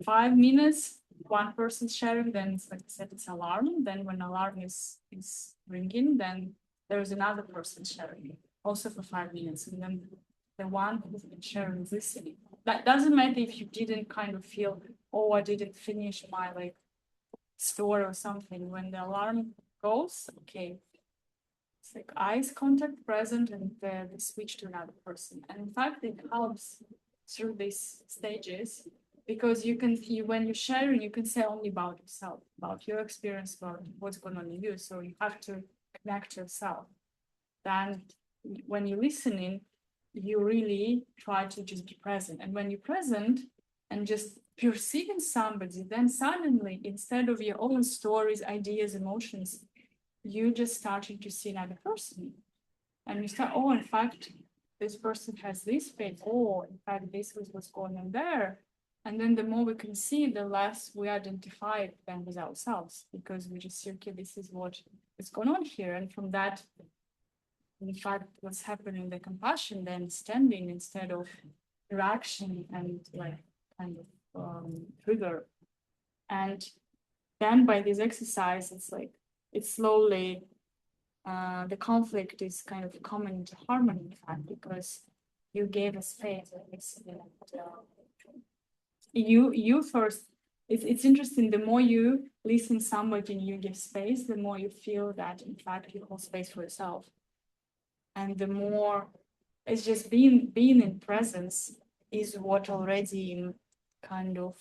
5 minutes, one person sharing, then it's like I said, it's alarming. Then when alarm is ringing, then there's another person sharing, also for 5 minutes, and then the one who's been sharing is listening. That doesn't matter if you didn't kind of feel, oh, I didn't finish my like story or something. When the alarm goes, okay, It's like eyes contact present and the switch to another person. And in fact, it helps through these stages because when you're sharing, you can say only about yourself, about your experience, about what's going on in you. So you have to connect yourself. Then when you're listening, you really try to just be present. And when you're present and just perceiving somebody, then suddenly, instead of your own stories, ideas, emotions, you just starting to see another person. And you start, oh, in fact, this person has this pain. Oh, in fact, this was what's going on there. And then the more we can see, the less we identify it then with ourselves, because we just see, okay, this is what is going on here. And from that, in fact, what's happening, the compassion, the understanding instead of reaction and like kind of trigger. And then by this exercise, it's like, it's slowly, the conflict is kind of coming into harmony, in fact, because you gave a space. You first, it's interesting, the more you listen to somebody and you give space, the more you feel that, in fact, you hold space for yourself. And the more it's just being in presence is what already kind of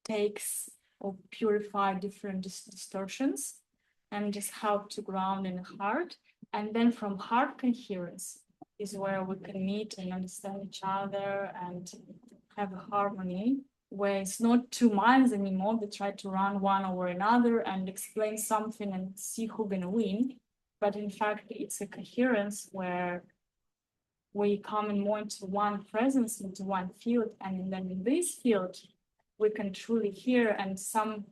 takes or purify different distortions and just help to ground in the heart. And then from heart coherence is where we can meet and understand each other and have a harmony where it's not two minds anymore that try to run one over another and explain something and see who's gonna win. But in fact, it's a coherence where we come in more into one presence, into one field, and then in this field, we can truly hear, and some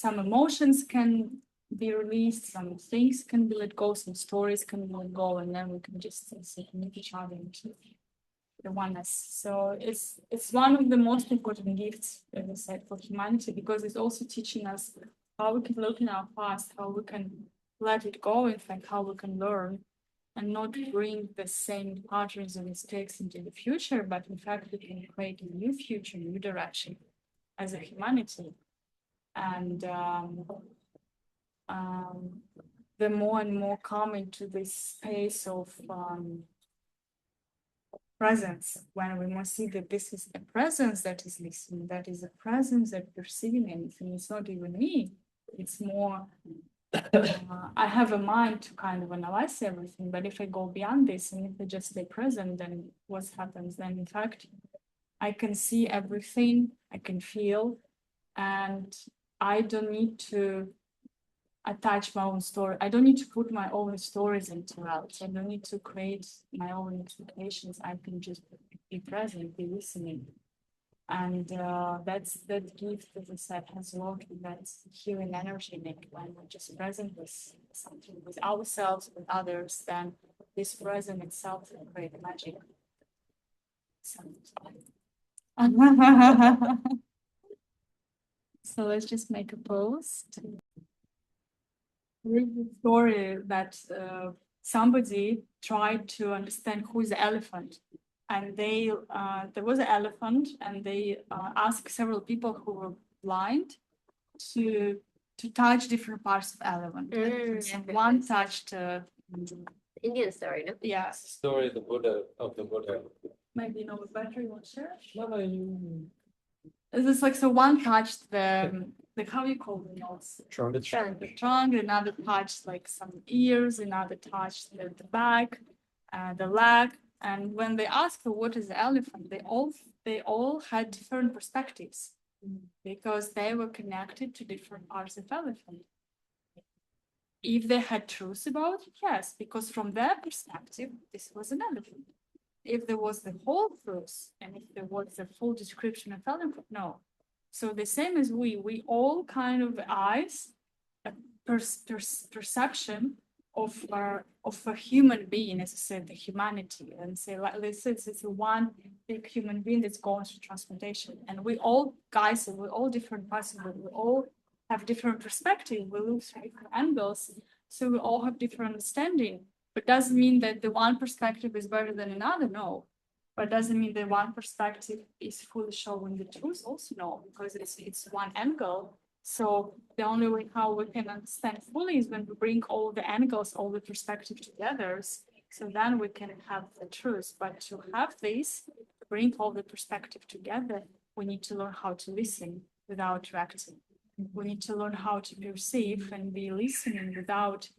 emotions can be released, some things can be let go, some stories can be let go, and then we can just meet each other into the oneness. So it's one of the most important gifts, as I said, for humanity, because it's also teaching us how we can look in our past, how we can let it go, in fact, how we can learn and not bring the same patterns and mistakes into the future, but in fact, we can create a new future, new direction as a humanity. And the more and more come into this space of presence, when we must see that this is a presence that is listening, that is a presence that perceiving anything. It's not even me. It's more, I have a mind to kind of analyze everything, but if I go beyond this and if I just stay present, then what happens? Then in fact, I can see everything, I can feel, and I don't need to attach my own story. I don't need to put my own stories into it. I don't need to create my own expectations. I can just be present, be listening. And that gift, as I said, has a lot with that healing energy in it. When we're just present with something, with ourselves, with others, then this present itself will create magic. So let's just make a pause. Read the story that somebody tried to understand who is the elephant, and they there was an elephant, and they asked several people who were blind to touch different parts of elephant. And one touched Indian story, no? yeah, Story of the Buddha. maybe you know better. You want to share? No, you. It's like, so one touched the how you call the nose? Trunk. The trunk, another touched like some ears, another touched the back, the leg. And when they asked her what is the elephant, they all had different perspectives because they were connected to different parts of elephant. If they had truth about it, yes, because from their perspective, this was an elephant. If there was the whole truth and if there was the full description of elephant, no. So the same as we all kind of eyes a perception of a human being, as I said, the humanity, and say like this is it's a one big human being that's going through transmutation, and we all guys, we're all different parts of it. We all have different perspective. We look through different angles, so we all have different understanding. But doesn't mean that the one perspective is better than another, no. But doesn't mean that one perspective is fully showing the truth, also no, because it's one angle, So the only way how we can understand fully is when we bring all the angles, all the perspective together. So then we can have the truth. But to have this, to bring all the perspective together, we need to learn how to listen without reacting. We need to learn how to perceive and be listening without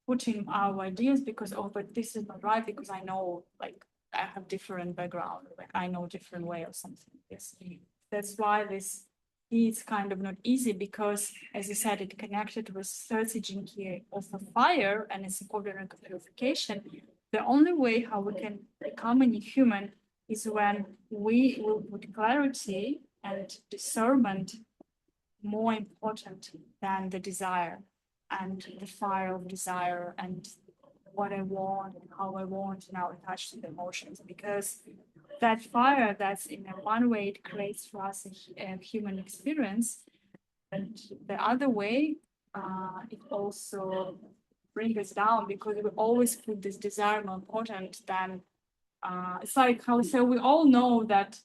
putting our ideas because, oh, but this is not right because I know, like, I have different background, like I know different way or something. Yes, that's why this is kind of not easy because, as you said, it connected with third gene key of a fire and it's important in purification. The only way how we can become a new human is when we will put clarity and discernment more important than the desire and the fire of desire and what I want and how I want now attached to the emotions, because that fire that's in a one way it creates for us a human experience, and the other way it also brings us down because we always put this desire more important than it's like how we say we all know that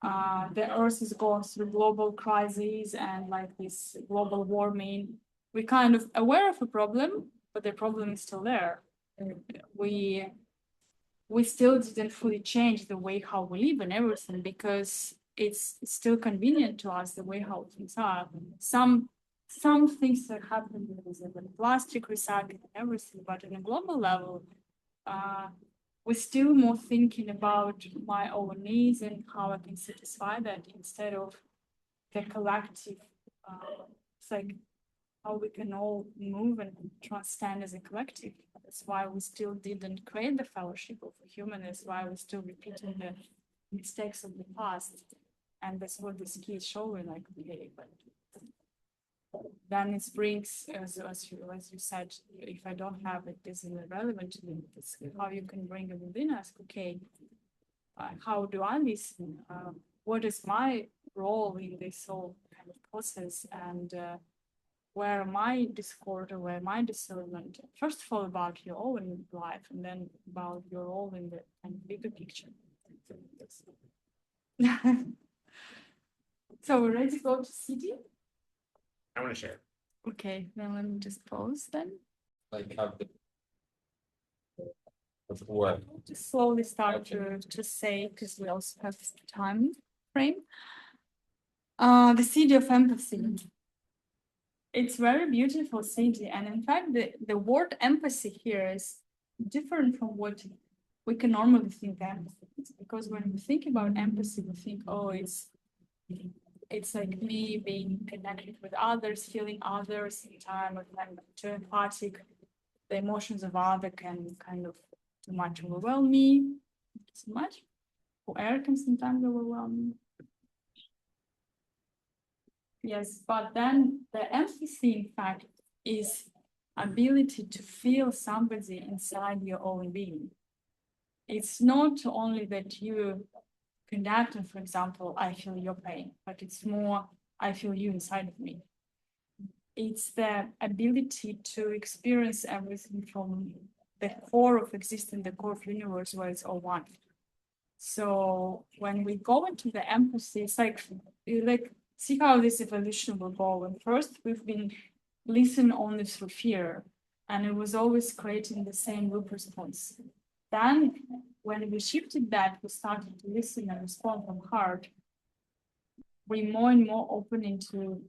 the earth is going through global crises and like this global warming. We're kind of aware of a problem, but the problem is still there. We still didn't fully change the way how we live and everything because it's still convenient to us the way how things are. Some things that happen with the plastic recycling and everything, but on a global level, we're still more thinking about my own needs and how I can satisfy that instead of the collective. It's like how we can all move and transcend as a collective. That's why we still didn't create the fellowship of a human. That's why we're still repeating the mistakes of the past. And that's what this key is showing, like, okay, but then it brings, as you said, if I don't have it, this is irrelevant to me. It's how you can bring it within us. Okay, how do I listen? What is my role in this whole kind of process? And where my discord or where my discernment, first of all, about your own life, and then about your role in the kind of bigger picture. So we're ready to go to CD? I want to share. Okay, then let me just pause then. Like have the what? Just slowly start to say, because we also have time frame. The CD of empathy. It's very beautiful CD, and in fact, the word empathy here is different from what we can normally think empathy is, because when we think about empathy, we think, oh, it's like me being connected with others, feeling others in time of like too empathic. The emotions of other can kind of too much overwhelm me. Too much. Or air can sometimes overwhelm me. Yes, but then the empathy, in fact, is ability to feel somebody inside your own being. It's not only that you connect, and for example, I feel your pain, but it's more, I feel you inside of me. It's the ability to experience everything from the core of existence, the core of universe, where it's all one. So when we go into the empathy, it's like see how this evolution will go. And first, we've been listening only through fear, and it was always creating the same loop response. Then, when we shifted that, we started to listen and respond from heart. We're more and more open into.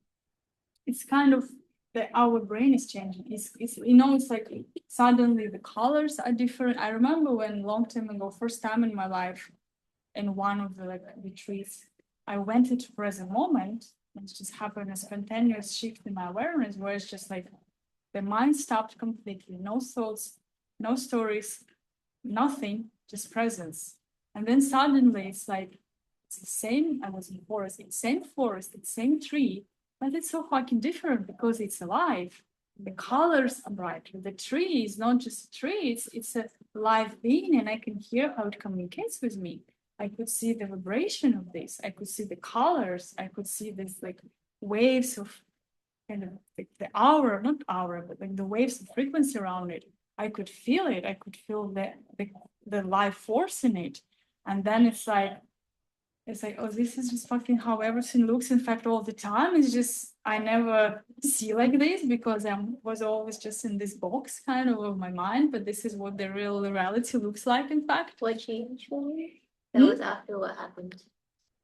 It's kind of that our brain is changing. It's it's like suddenly the colors are different. I remember when long time ago, first time in my life, in one of the retreats, I went into present moment, and it just happened a spontaneous shift in my awareness where it's just like the mind stopped completely, no thoughts, no stories, nothing, just presence. And then suddenly it's like it's the same. I was in forest, it's same forest, it's same tree, but it's so fucking different because it's alive. The colors are brighter. The tree is not just a tree, it's a live being, and I can hear how it communicates with me. I could see the vibration of this. I could see the colors. I could see this like waves of kind of the aura, not aura, but like the waves of frequency around it. I could feel it. I could feel the life force in it. And then it's like It's like, oh, this is just fucking how everything looks. In fact, all the time, it's just I never see like this because I was always just in this box kind of my mind. But this is what the real reality looks like. In fact, What changed for you? That was after what happened.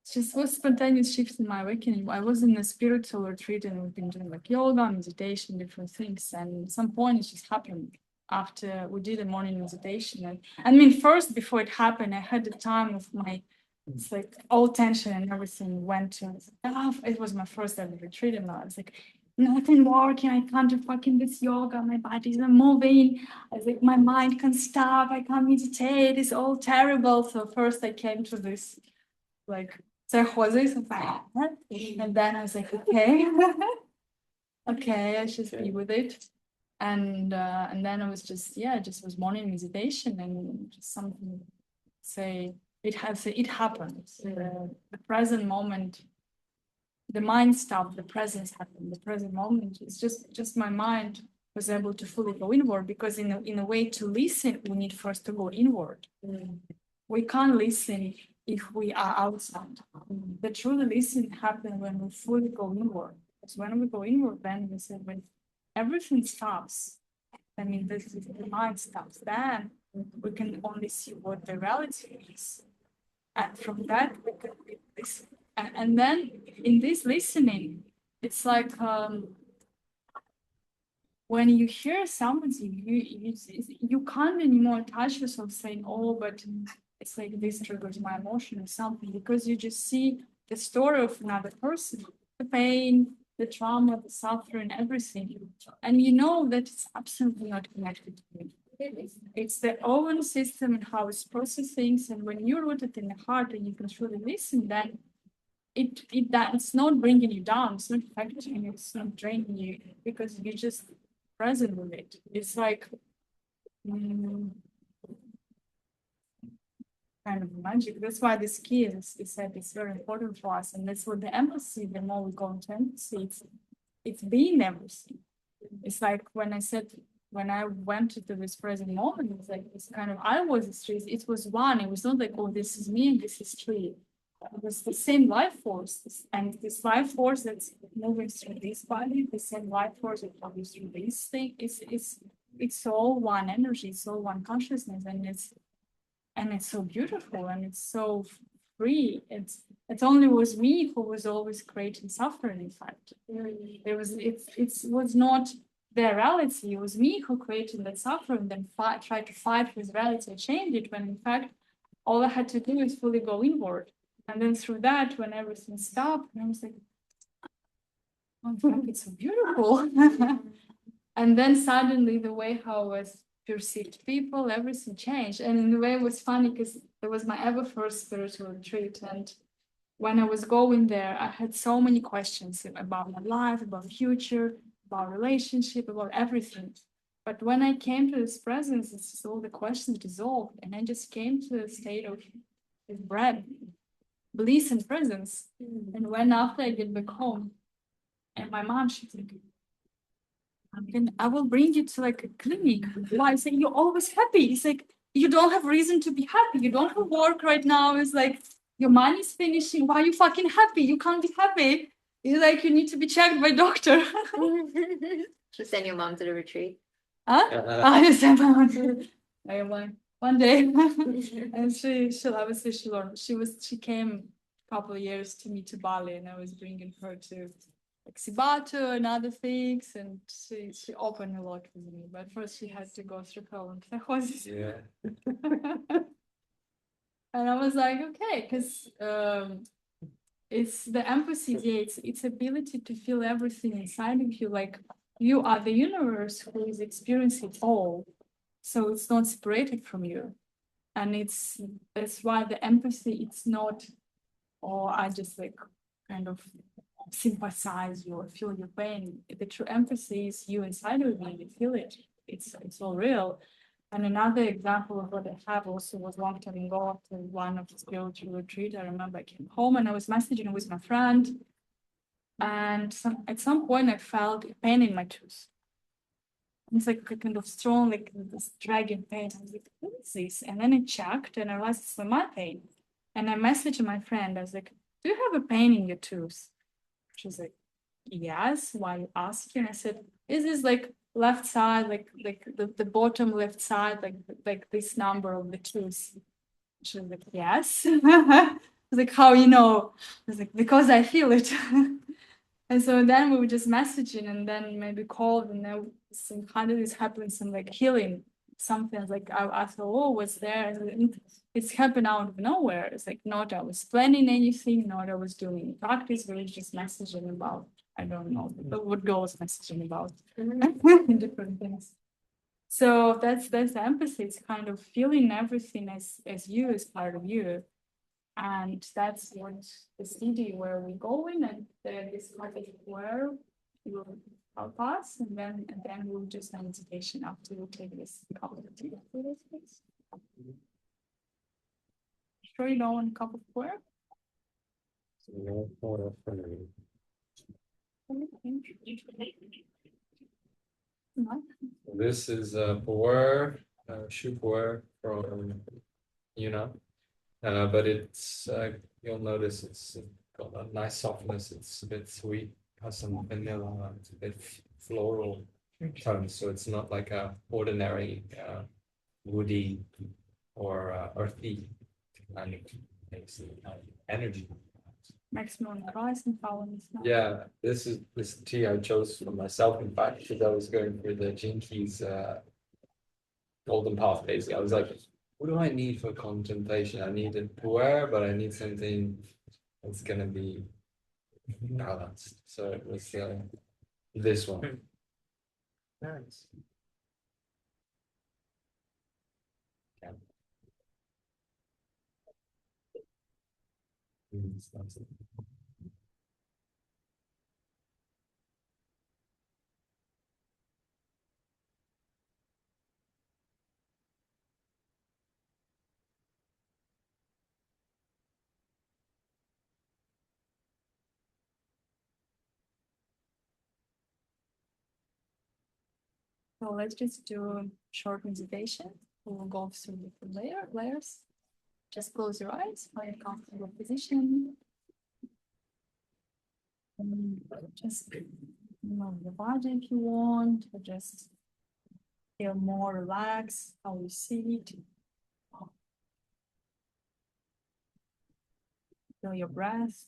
it just was spontaneous shift in my awakening. I was in a spiritual retreat and we've been doing like yoga, meditation, different things. And at some point, it just happened after we did a morning meditation. And I mean, first before it happened, I had the time of my. It's like all tension and everything went to. It was my first ever retreat, and I was like, nothing working. I can't do fucking this yoga. My body's not moving. I was like, my mind can't stop. I can't meditate. It's all terrible. So first, I came to this, like, psychosis, and then I was like, okay, okay, I should be with it. And then it was just just was morning meditation and just something say. It happened. The present moment, the mind stopped, the presence happened. The present moment is just my mind was able to fully go inward because in a way to listen, we need first to go inward. We can't listen if we are outside. The true listening happens when we fully go inward. Because when we go inward, then we say when everything stops, I mean the mind stops, then we can only see what the reality is. And from that, we can listen. And then in this listening, it's like when you hear something, you can't anymore touch yourself saying, oh, but it's like this triggers my emotion or something, because you just see the story of another person, the pain, the trauma, the suffering, everything. And you know that it's absolutely not connected to you. It's the own system and how it's processing things. And when you're rooted in the heart and you can truly listen, then it's not bringing you down. It's not affecting you. It's not draining you because you're just present with it. It's like kind of magic. That's why this key is said it's very important for us. And that's what the empathy, the more we go into empathy, it's being everything. It's like when I went to this present moment, it's like it's kind of I was a tree. It was one. It was not like, oh, this is me and this is tree. It was the same life force, and this life force that's moving through this body, the same life force that moves through this thing. It's all one energy. It's all one consciousness, and it's so beautiful and it's so free. It only was me who was always creating suffering. In fact, it was not their reality. It was me who created that suffering, then tried to fight with reality and change it, when in fact, all I had to do is fully go inward. And then through that, when everything stopped, I was like, oh, fuck, it's so beautiful. And then suddenly the way how I was perceived people, everything changed. And in a way it was funny because it was my ever first spiritual retreat. And when I was going there, I had so many questions about my life, about future, about relationship, about everything. But when I came to this presence, it's just all the questions dissolved. And I just came to a state of breath, bliss and presence. And when after I get back home, and my mom, she's like, I will bring you to like a clinic. Why? I say, you're always happy. It's like, you don't have reason to be happy. You don't have work right now. It's like, your money's finishing. Why are you fucking happy? You can't be happy. It's like, you need to be checked by doctor. You send your mom to the retreat. Huh? I sent my mom to one day. And she obviously she learned. She came a couple of years to me to Bali, and I was bringing her to like Sibato and other things, and she opened a lot with me. But first she had to go through her own psychosis. Yeah. And I was like, okay, because it's the empathy, it's ability to feel everything inside of you, like you are the universe who is experiencing all, so it's not separated from you. And that's why the empathy, it's not, or I just like kind of sympathize you or feel your pain. The true empathy is you inside of me, you feel it. It's all real. And another example of what I have also was long time ago after one of the spiritual retreat. I remember I came home and I was messaging with my friend, and at some point I felt a pain in my tooth. It's like a kind of strong, like this dragging pain. I was like, what is this? And then I checked and I realized it's my pain. And I messaged my friend, I was like, do you have a pain in your tooth? She's like, yes, why you asking? I said, is this like left side, like the bottom left side, like this number of the tooth? She was like, yes. I was like, how you know? I was like, because I feel it. And so then we were just messaging and then maybe called and then some kind of this happened, some like healing, something like I thought, oh, what's there? And it's happened out of nowhere. It's like not I was planning anything, not I was doing practice, we were just messaging about, I don't know what girls messaging about different things. So that's the empathy. It's kind of feeling everything as you, as part of you. And that's what the city where we go in, and then this part of where will help us, and then we'll do some meditation after we take this cup of tea. Sure you don't want a cup of puer? No water for me. No? This is a puer, shoe puer from but it's you'll notice it's got a nice softness. It's a bit sweet, has some vanilla, it's a bit floral tones. So it's not like a ordinary woody or earthy kind of taste, energy. Maximum price and power. Yeah, this tea I chose for myself, in fact, because I was going through the Gene Keys golden path basically. I was like, what do I need for contemplation? I need a puer, but I need something that's gonna be balanced. So it was this one. Nice. Yeah. That's it. So let's just do a short meditation. We'll go through different layers. Just close your eyes, find a comfortable position. And just move the body if you want, or just feel more relaxed how you sit. Feel your breath.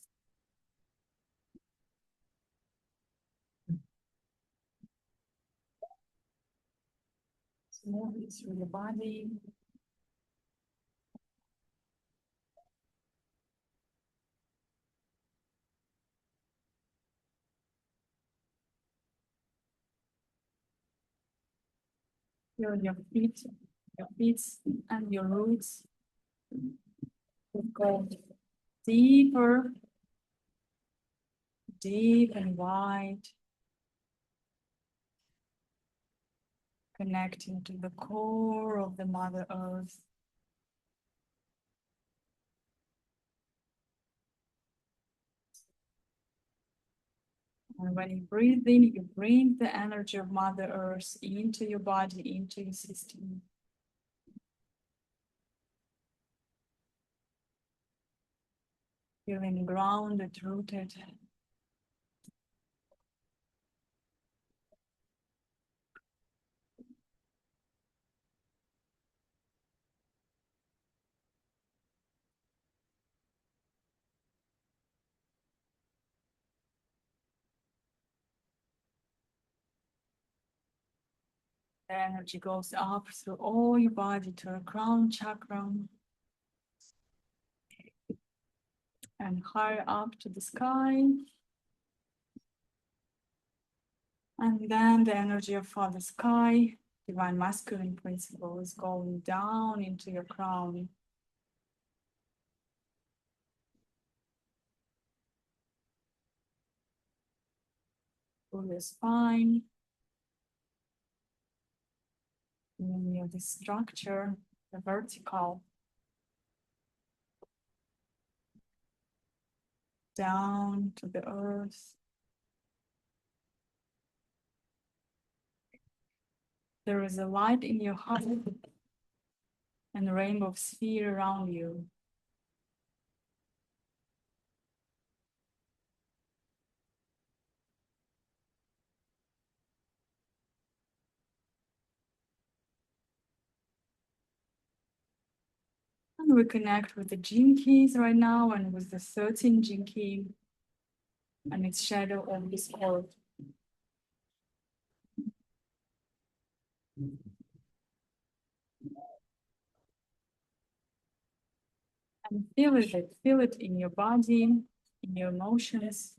Move it through the body. Feel your feet and your roots. Go deeper, deep and wide, connecting to the core of the Mother Earth. And when you breathe in, you bring the energy of Mother Earth into your body, into your system. Feeling grounded, rooted. The energy goes up through all your body to the crown chakra and higher up to the sky. And then the energy of Father Sky, divine masculine principle, is going down into your crown. Through your spine. And then you have the structure, the vertical. Down to the earth. There is a light in your heart and a rainbow sphere around you. We connect with the gene keys right now and with the 13 gene key and its shadow of discord. And feel it in your body, in your emotions.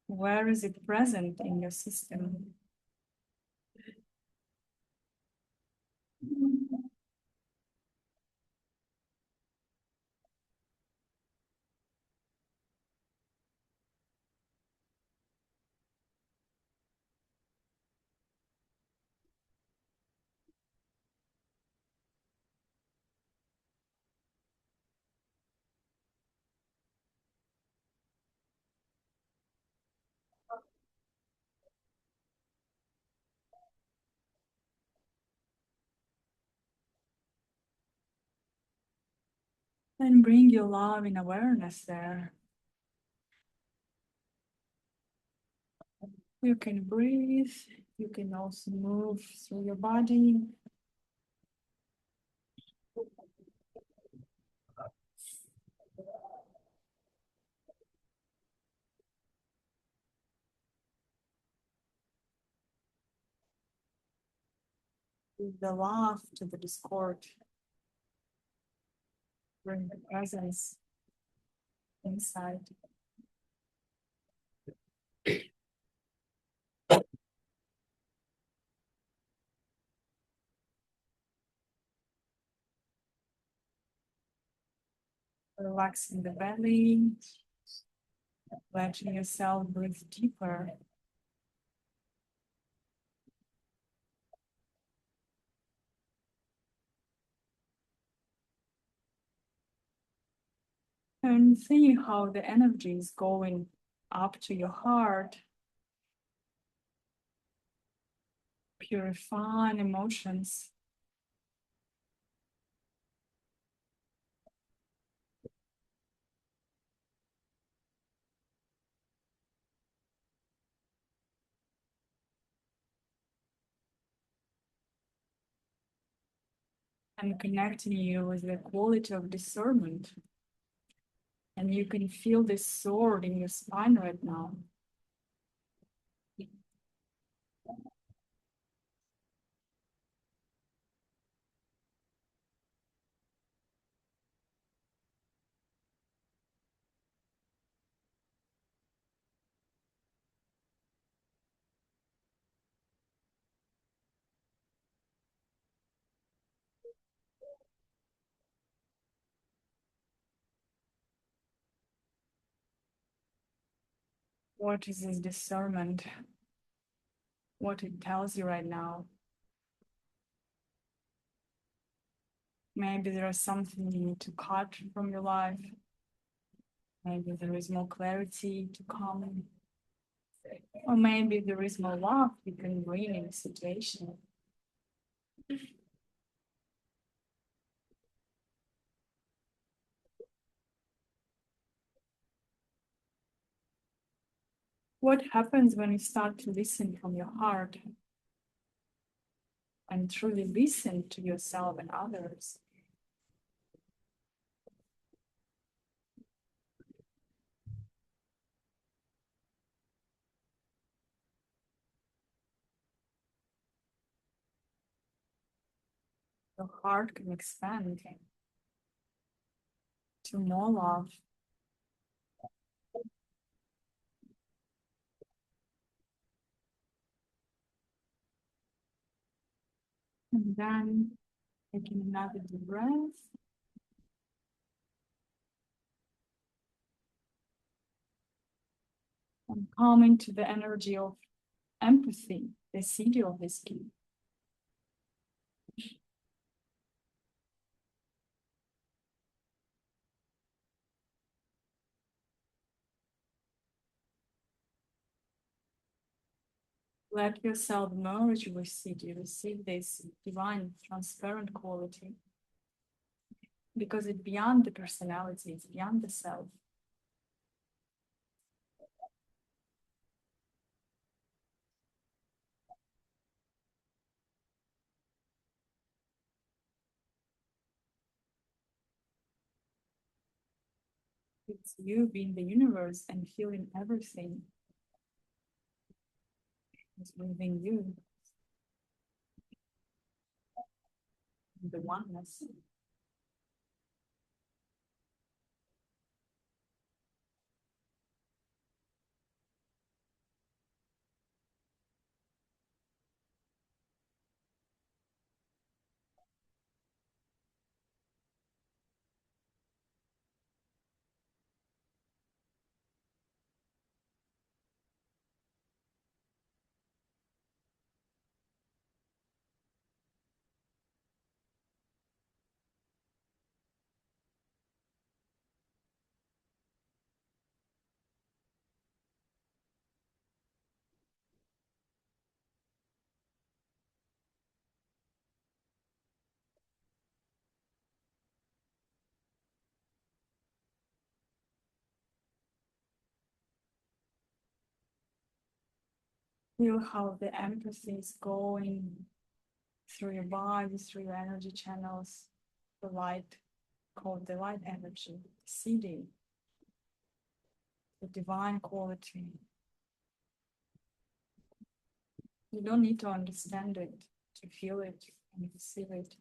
Where is it present in your system? And bring your love and awareness there. You can breathe, you can also move through your body. With the love to the discord. Bring the presence inside. Relaxing the belly, letting yourself breathe deeper. And see how the energy is going up to your heart, purifying emotions. And connecting you with the quality of discernment. And you can feel this sword in your spine right now. What is this discernment? What it tells you right now? Maybe there is something you need to cut from your life. Maybe there is more clarity to come. Or maybe there is more love you can bring in a situation. What happens when you start to listen from your heart and truly listen to yourself and others? Your heart can expand to more love. And then taking another deep breath. And coming to the energy of empathy, the seed of this key. Let yourself merge with Siddhi, receive this divine, transparent quality. Because it's beyond the personality, it's beyond the self. It's you being the universe and feeling everything. It's within you. The oneness. Feel how the empathy is going through your body, through your energy channels, the light, called the light energy, CD, the divine quality. You don't need to understand it to feel it and receive it.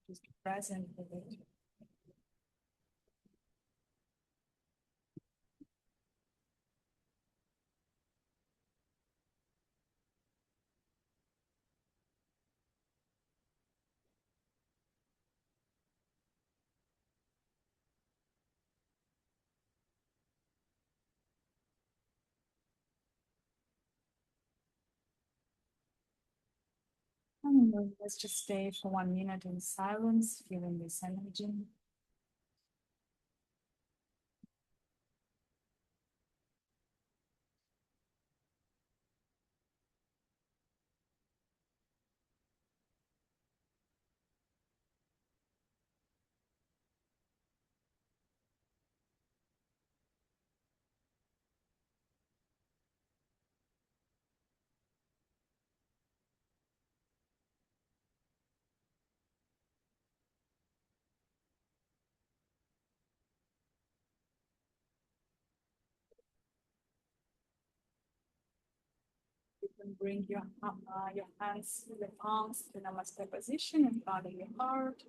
Just be present with it. And let's just stay for 1 minute in silence, feeling this energy. You can bring your hands, the palms to Namaste position in front of your heart.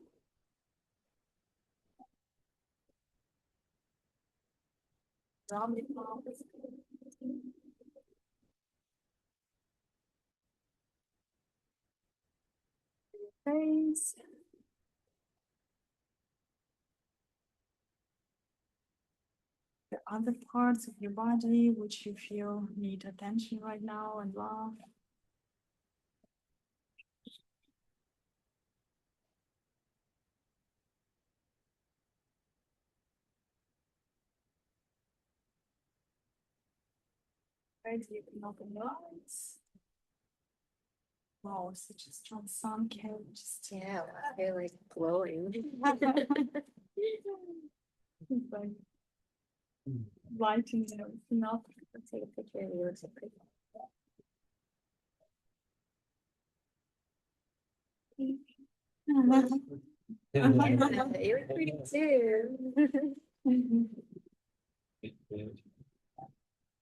Rub the palms. Face. The other parts of your body which you feel need attention right now and love. Right, you can open your eyes. Wow, such a strong sun can just Yeah, they're like glowing. it's like lighting everything up. Let's take a picture of you. Looks so pretty. You look pretty too.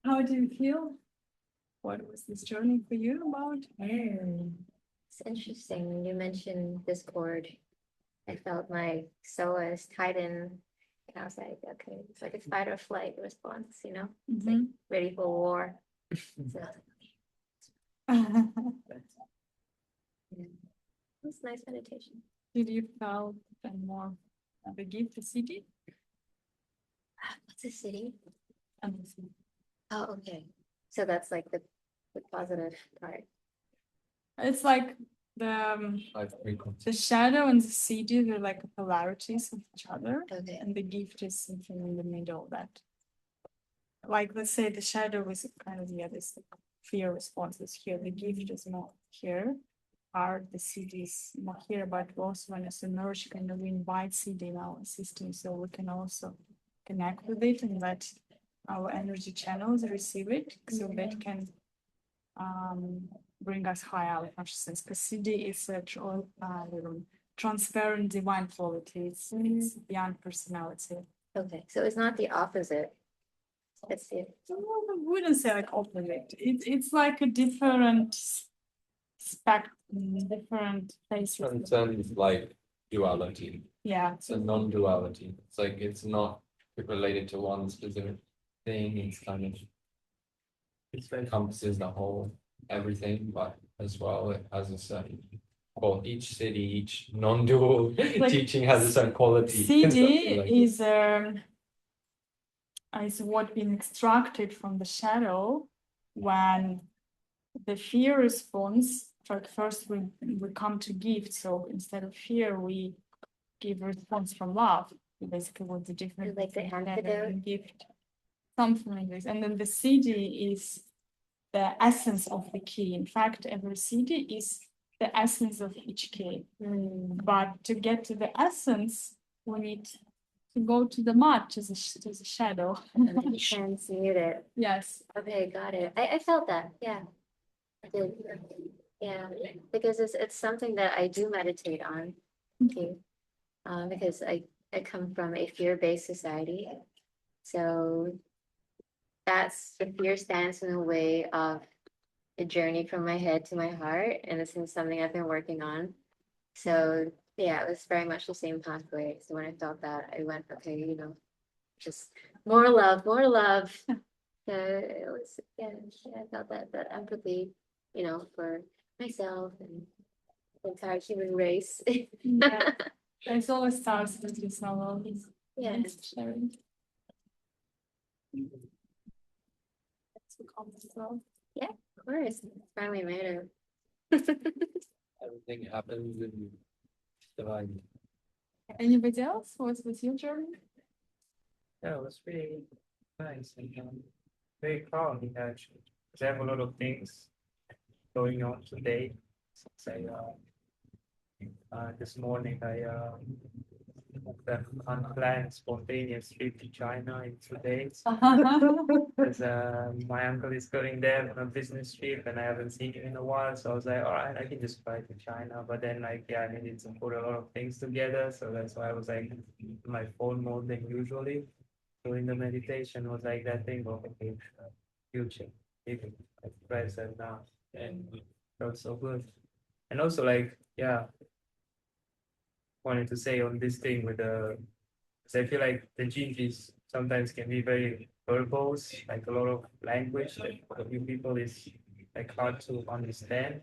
How do you feel? What was this journey for you about? It's interesting when you mentioned Discord. I felt my psoas tighten, and I was like, okay, it's like a fight or flight response, you know, it's like ready for war. So, yeah. It was nice meditation. Did you feel more the gift, the city? What's the city? And Oh, okay. So that's like the positive part. it's like the shadow and the city, they're like polarities of each other. Okay. And the gift is something in the middle that, like, let's say the shadow is kind of this fear responses here. The gift is more here. Art, the city is more here, but also when it's emerged, kind of invite city in our system, so we can also connect with it and let our energy channels receive it, so that can bring us higher consciousness. Because city is transparent divine quality. It's beyond personality. Okay, so it's not the opposite. It's the, I wouldn't say like opposite. It's like a different spectrum, different places. Transcends like duality. Yeah. It's a non-duality. It's like it's not related to one specific thing. It's kind of encompasses the whole everything, but as well it has a certain each city, each non-dual Like, teaching has its own quality. CD Like- is what being extracted from the shadow when the fear response. Like first we come to gift, so instead of fear we give response from love. Basically, what's the difference? Like the between that antidote? and gift, something like this. And then the CD is the essence of the key. In fact, every CD is the essence of each key. But to get to the essence, we need to go to the mud, to the shadow. and transmute it. Yes. Okay, got it. I felt that, yeah. I did. Yeah, because it's something that I do meditate on too. Because I come from a fear-based society. So that's the fear stands in the way of a journey from my head to my heart, and this is something I've been working on. So yeah, it was very much the same pathway. So when I felt that, I went, okay, you know, just more love, more love. So it was, yeah, I felt that empathy, you know, for myself and the entire human race. Yeah. There's always stars with this novel. Yeah. Thanks for sharing. That's a comment as well. Of course, finally made it. Everything happens in divine. Anybody else? What's with your journey? Yeah, it was really nice and very calming actually. Because I have a lot of things going on today. Since this morning I booked an unplanned spontaneous trip to China in 2 days. Because my uncle is going there on a business trip and I haven't seen him in a while. So I was like, all right, I can just fly to China. But then like, yeah, I needed to put a lot of things together. So that's why I was like my phone mode than usually. So in the meditation was like that thing of okay, future, even like present now, and it felt so good. And also like, yeah, wanted to say on this thing with the, because I feel like the Jinjis sometimes can be very verbose, like a lot of language that for a few people is like hard to understand.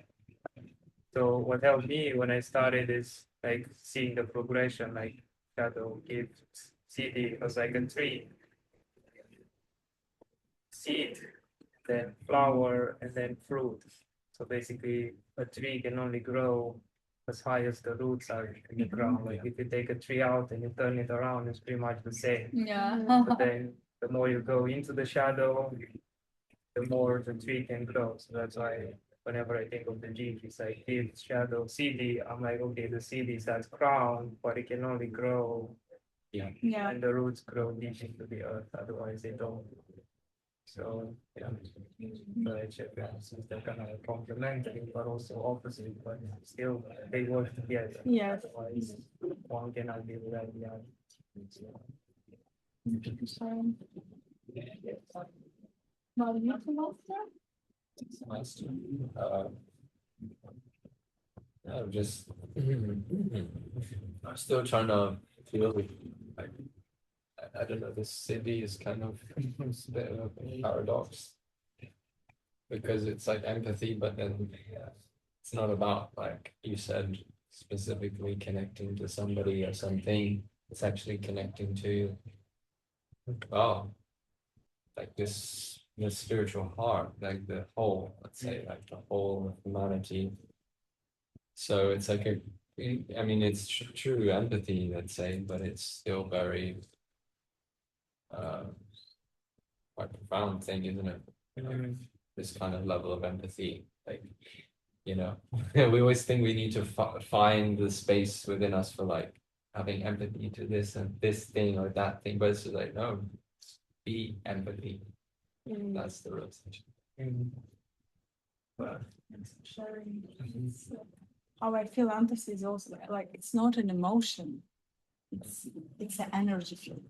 So what helped me when I started is like seeing the progression, like shadow, gift, CD was like a tree. Seed, then flower, and then fruit. So basically, a tree can only grow as high as the roots are in the ground. Like if you take a tree out and you turn it around, it's pretty much the same. Yeah. But then the more you go into the shadow, the more the tree can grow. So that's why whenever I think of the G, it's like gift, shadow, CD, I'm like, okay, the CD is that crown, but it can only grow Yeah. and the roots grow deep into the earth, otherwise they don't. So yeah, so I check that since they're kind of complementary but also opposite, but still they work together. Yes. Otherwise, one cannot be without the other. So, Sorry. No, you have to master? I'm just I'm still trying to feel like I don't know, this city is kind of it's a bit of a paradox because it's like empathy, but then it's not about like you said specifically connecting to somebody or something. It's actually connecting to like this spiritual heart, like the whole, let's say, like the whole of humanity. So it's like I mean, it's true empathy, let's say, but it's still very quite profound thing, isn't it? This kind of level of empathy, like, you know, we always think we need to find the space within us for like having empathy to this and this thing or that thing, but it's just like, no, be empathy. That's the real thing. mm, Thanks for sharing. how I feel empathy is also like, it's not an emotion. It's an energy field.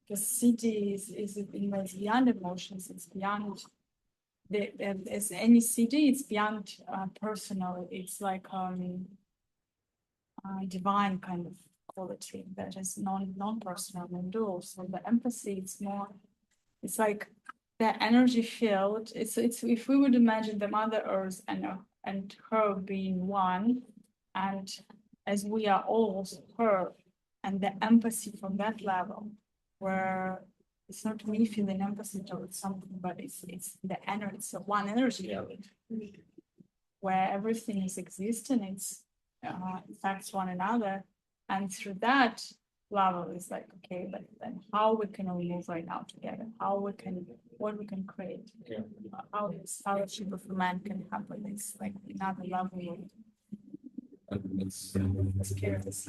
Because city is in ways beyond emotions, it's beyond as any city, it's beyond personal, it's like divine kind of quality that is non-personal and dual. So the empathy, it's more, it's like the energy field. It's if we would imagine the Mother Earth and her being one, and as we are all her, and the empathy from that level, where it's not me feeling empathy towards something, but it's the energy, it's a one energy field, where everything is existing, it's affects one another, and through that level is like, okay, but then how we can all move right now together, what we can create, how this fellowship of man can happen, it's like another level of experience.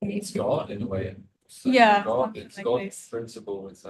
It's God in a way. Yeah, God, something it's like God's this. principle. It's